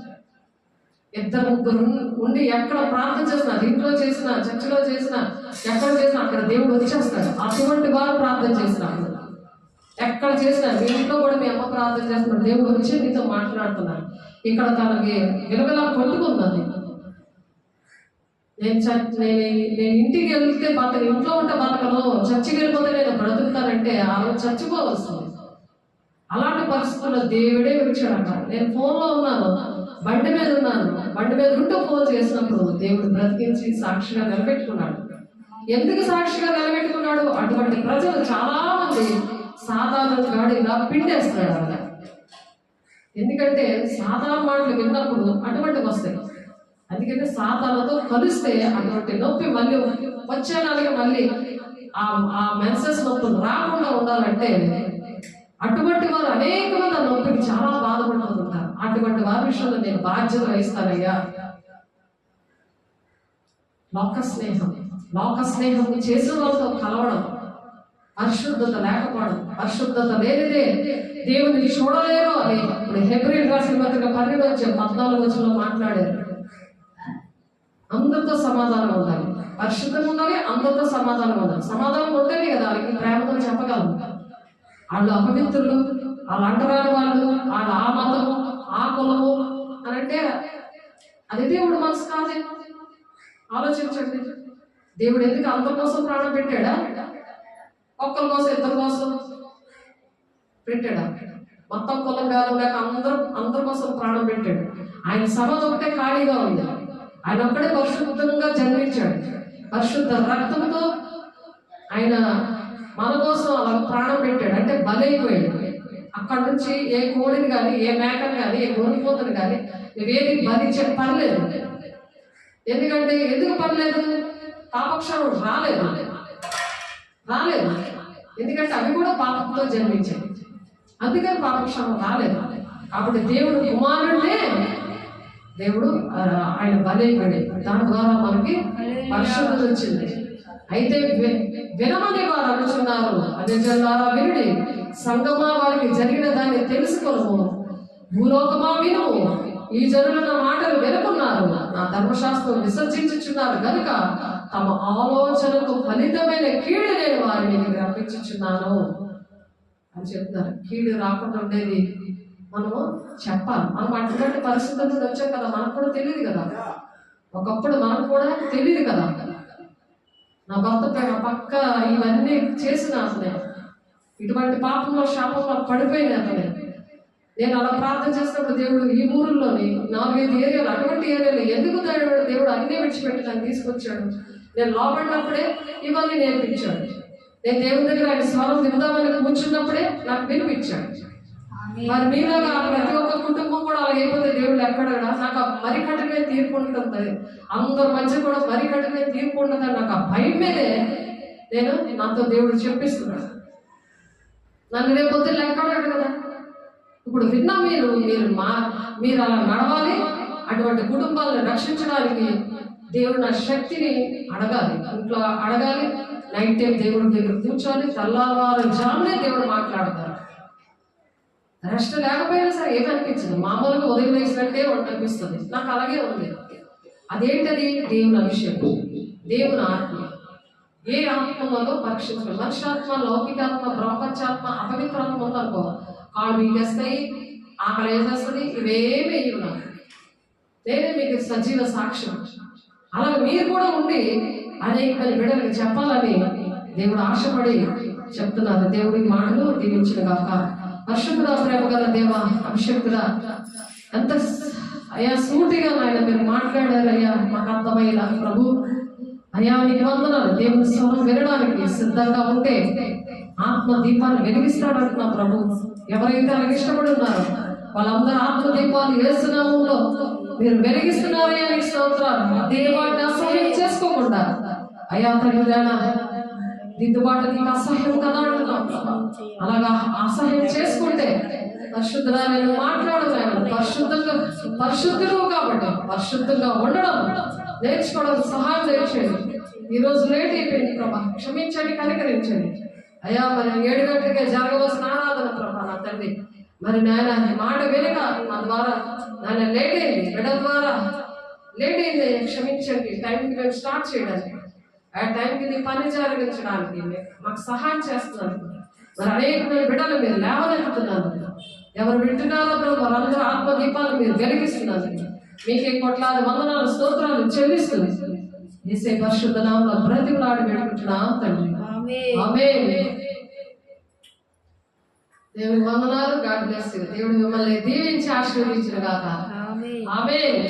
2-3 ఉండి ఎక్కడ ప్రార్థన చేసినా, ఇంట్లో చేసినా, చర్చిలో చేసినా, ఎక్కడ చేసినా అక్కడ దేవుడు వచ్చేస్తాడు. అటువంటి వారు ప్రార్థన చేసినాడు. ఎక్కడ చేసినా, మీ ఇంట్లో కూడా మీ అమ్మ ప్రార్థన చేస్తున్నారు, దేవుడు వచ్చి నీతో మాట్లాడుతున్నాడు. ఇక్కడ తనకి విలవిలా కొట్టుకుంది. నేను ఇంటికి వెళ్తే ఇంట్లో ఉంటే బతకను, చర్చికి వెళ్ళిపోతే నేను బ్రతుకుతానంటే ఆ రోజు చచ్చిపోవలసింది. అలాంటి పరిస్థితుల్లో దేవుడే వచ్చాడట. నేను ఫోన్లో ఉన్నాను, బండి మీద ఉన్నాను, బండి మీద ఉంటూ ఫోన్ చేసినప్పుడు దేవుడు బ్రతికించి సాక్షిగా నిలబెట్టుకున్నాడు. ఎందుకు సాక్షిగా నిలబెట్టుకున్నాడు? అటువంటి ప్రజలు చాలా మంది సాధారణ గాడిగా పిండేస్తున్నాడు అక్కడ. ఎందుకంటే సాధారణ మాటలు విన్నప్పుడు అటువంటివి వస్తాయి. అందుకని సాతానుతో కలిస్తే అటువంటి నొప్పి మళ్ళీ వచ్చే నాలుగు మళ్ళీ ఆ మెన్సెస్ నొప్పులు రాకుండా ఉండాలంటే అటువంటి వారు అనేక మంది ఆ నొప్పికి చాలా బాధపడుతుంటారు. అటువంటి వారి విషయంలో నేను బాధ్యత వహిస్తానయ్యా. లోక స్నేహం చేసిన వాళ్ళతో కలవడం, పరిశుద్ధత లేకపోవడం, పరిశుద్ధత లేనిదే దేవుని చూడలేరు అని ఇప్పుడు హెబ్రీయులకు రాసిన పత్రిక 12:14 మాట్లాడారు. అందరితో సమాధానం ఉండాలి, పరిశుద్ధంగా ఉండాలి, అందరితో సమాధానం ఉండాలి. సమాధానం ఉంటేనే కదా వాళ్ళకి ప్రేమతో చెప్పగలరు. వాళ్ళు అపవిత్రులు, వాళ్ళు అంటరాని వాళ్ళు, వాళ్ళు ఆ మతము, ఆ కులము అని అంటే అది దేవుడు మనసు కాదే. ఆలోచించండి, దేవుడు ఎందుకు అందరి కోసం ప్రాణం పెట్టాడా? ఒక్కరి కోసం, ఇద్దరి కోసం పెట్టాడా? మొత్తం కులం కాదు, లేక అందరి కోసం ప్రాణం పెట్టాడు. ఆయన సమాధి ఒకటే ఖాళీగా ఉంది. ఆయన ఒక్కడే పరిశుద్ధంగా జన్మించాడు. పరిశుద్ధ రక్తంతో ఆయన మన కోసం అలా ప్రాణం పెట్టాడు. అంటే బలైపోయాడు. అక్కడి నుంచి ఏ కోడిని కానీ, ఏ మేకను కానీ, ఏ గొర్రెపోతుని కానీ నువ్వేది బలిచ్చే పర్లేదు. ఎందుకంటే ఎందుకు పర్లేదు? పాపక్షరం రాలేదు. ఎందుకంటే అవి కూడా పాపంతో జన్మించాయి, అందుకని పాపక్షరం రాలేదు. కాబట్టి దేవుడు కుమారుడే దేవుడు ఆయన బలైపోయాడు. దాని ద్వారా మనకి పరిశుద్ధత వచ్చింది. అయితే వినమని వారు అనుచున్నారు. అదే జల్లారా వినుడి, సంగమా వారికి జరిగిన దాన్ని తెలుసుకొను, భూలోకమా విను. ఈ జనులు నా మాటలు వినుకున్నారు, నా ధర్మశాస్త్రం విసర్జించుచున్నారు కనుక తమ ఆలోచనకు ఫలితమైన కీడు నేను వారిని రప్పించుచున్నాను అని చెప్తారు. కీడు రాకుండా ఉండేది మనము చెప్పాలి. మనం అటువంటి పరిస్థితుల నుండి వచ్చాం కదా, మనకు కూడా తెలియదు కదా. ఒకప్పుడు మనకు కూడా తెలియదు కదా. నా భర్త పక్క ఇవన్నీ చేసిన అతనే, ఇటువంటి పాపంలో శాపంలో పడిపోయిన అతనే. నేను అలా ప్రార్థన చేసినప్పుడు దేవుడు ఈ ఊరిలోని 4-5 ఏరియాలు, అటువంటి ఏరియాలు ఎందుకు దేవుడు అన్నీ విడిచిపెట్టి నన్ను తీసుకొచ్చాడు. నేను లోపడినప్పుడే ఇవన్నీ నేర్పించాడు. నేను దేవుని దగ్గర ఆయన స్వరం విందామని కూర్చున్నప్పుడే నాకు వినిపించాడు. మరి మీలాగా ప్రతి ఒక్క కుటుంబం కూడా అలా అయిపోతే దేవుడు ఎక్కడా నాకు ఆ మరికట్టుగా తీర్పు ఉంటుంది, అందరి మధ్య కూడా మరికట్టుగా తీర్పు ఉండదని నాకు ఆ భయం మీదే నేను నాతో దేవుడు చెప్పిస్తున్నాడు. నన్ను రేపు పొద్దున్న ఎక్కడాడు కదా. ఇప్పుడు విన్నా మీరు మీరు అలా నడవాలి, అటువంటి కుటుంబాలను రక్షించడానికి దేవుడు నా శక్తిని అడగాలి, ఇంట్లో అడగాలి, నైట్ టైం దేవుడి దగ్గర కూర్చోవాలి, తెల్లవారుజామునే దేవుడు మాట్లాడతారు. రెస్ట్ లేకపోయినా సరే ఏమనిపించదు, మామూలుగా ఉదయం వేసినట్టే అనిపిస్తుంది. నాకు అలాగే ఉంది. అదేంటది? దేవుని అభిషేకం, దేవుని ఆత్మ. ఏ ఆత్మ ఉందో పరీక్షించుకోండి. మనుష్యాత్మ, లౌకికాత్మ, బ్రహ్మపత్యాత్మ, అపవిత్రాత్మ ఉందనుకో కాళ్ళు మీకేస్తాయి, ఆకలి వేసేస్తుంది, ఇవేమీ ఇవ్వను. నేనే మీకు సజీవ సాక్ష్యం. అలాగే మీరు కూడా ఉండి అనేక బిడ్డలకు చెప్పాలని దేవుడు ఆశపడి చెప్తున్నారు. దేవుడి మాటలు దీవించిన గాక. పరిశుద్ధుడా, ప్రేమ గల దేవ, అభిషేకుడా, ఎంత అయ్యా సూటిగా నాయన మీరు మాట్లాడారయ్యా, మాకు అర్థమయ్యేలా ప్రభు. అయ్యా నీకు వందనాలు. దేవుని స్వరం వినడానికి సిద్ధంగా ఉంటే ఆత్మ దీపాన్ని వెలిగిస్తాడంటున్నా ప్రభు. ఎవరైతే అలాగే ఇష్టపడి ఉన్నారో వాళ్ళందరూ ఆత్మ దీపాలు వేస్తున్నాములో మీరు వెలిగిస్తున్నారయ్యా, నీకు స్తోత్రాలు. దేవాన్ని అసహ్యం చేసుకోకుండా అయ్యా తగిన దిద్దుబాటు నీకు అసహ్యం కదా అంటున్నాం. అలాగా అసహ్యం చేసుకుంటే పరిశుద్ధుడా నేను మాట్లాడుతున్నాను. పరిశుద్ధుడు కాబట్టి పరిశుద్ధంగా ఉండడం నేర్చుకోవడం సహాయం చేయండి. ఈ రోజు లేట్ అయిపోయింది ప్రభా, క్షమించండి, కనికరించండి అయ్యా. మరి 7 గంటలకే జరగవలసిన ఆరాధన ప్రభా నా తండ్రి. మరి నాయన మాట వెనుక మా ద్వారా నాయన లేట్ అయింది, బిడ్డ ద్వారా లేట్ అయింది, క్షమించండి. టైంకి మేము స్టార్ట్ చేయడానికి, ఆ టైంకి నీ పని జరిగించడానికి మాకు సహాయం చేస్తున్నారు. మరి అనేక బిడ్డలు మీరు లేవనెత్తుతున్నారు. ఎవరు వింటున్నారో వారందరూ ఆత్మదీపాలు మీరు వెలిగిస్తున్నారు. మీకే కోట్లాది వందనాలు స్తోత్రాలు చెల్లిస్తుంది. యేసే పరిశుద్ధ నామములో బ్రతిమలాడి వేడుకుంటున్నాం తండ్రి. ఆమేన్. దేవుని వందనాలు. God bless you. దేవుడు మిమ్మల్ని దీవించి ఆశీర్వదించును గాక. ఆమేన్.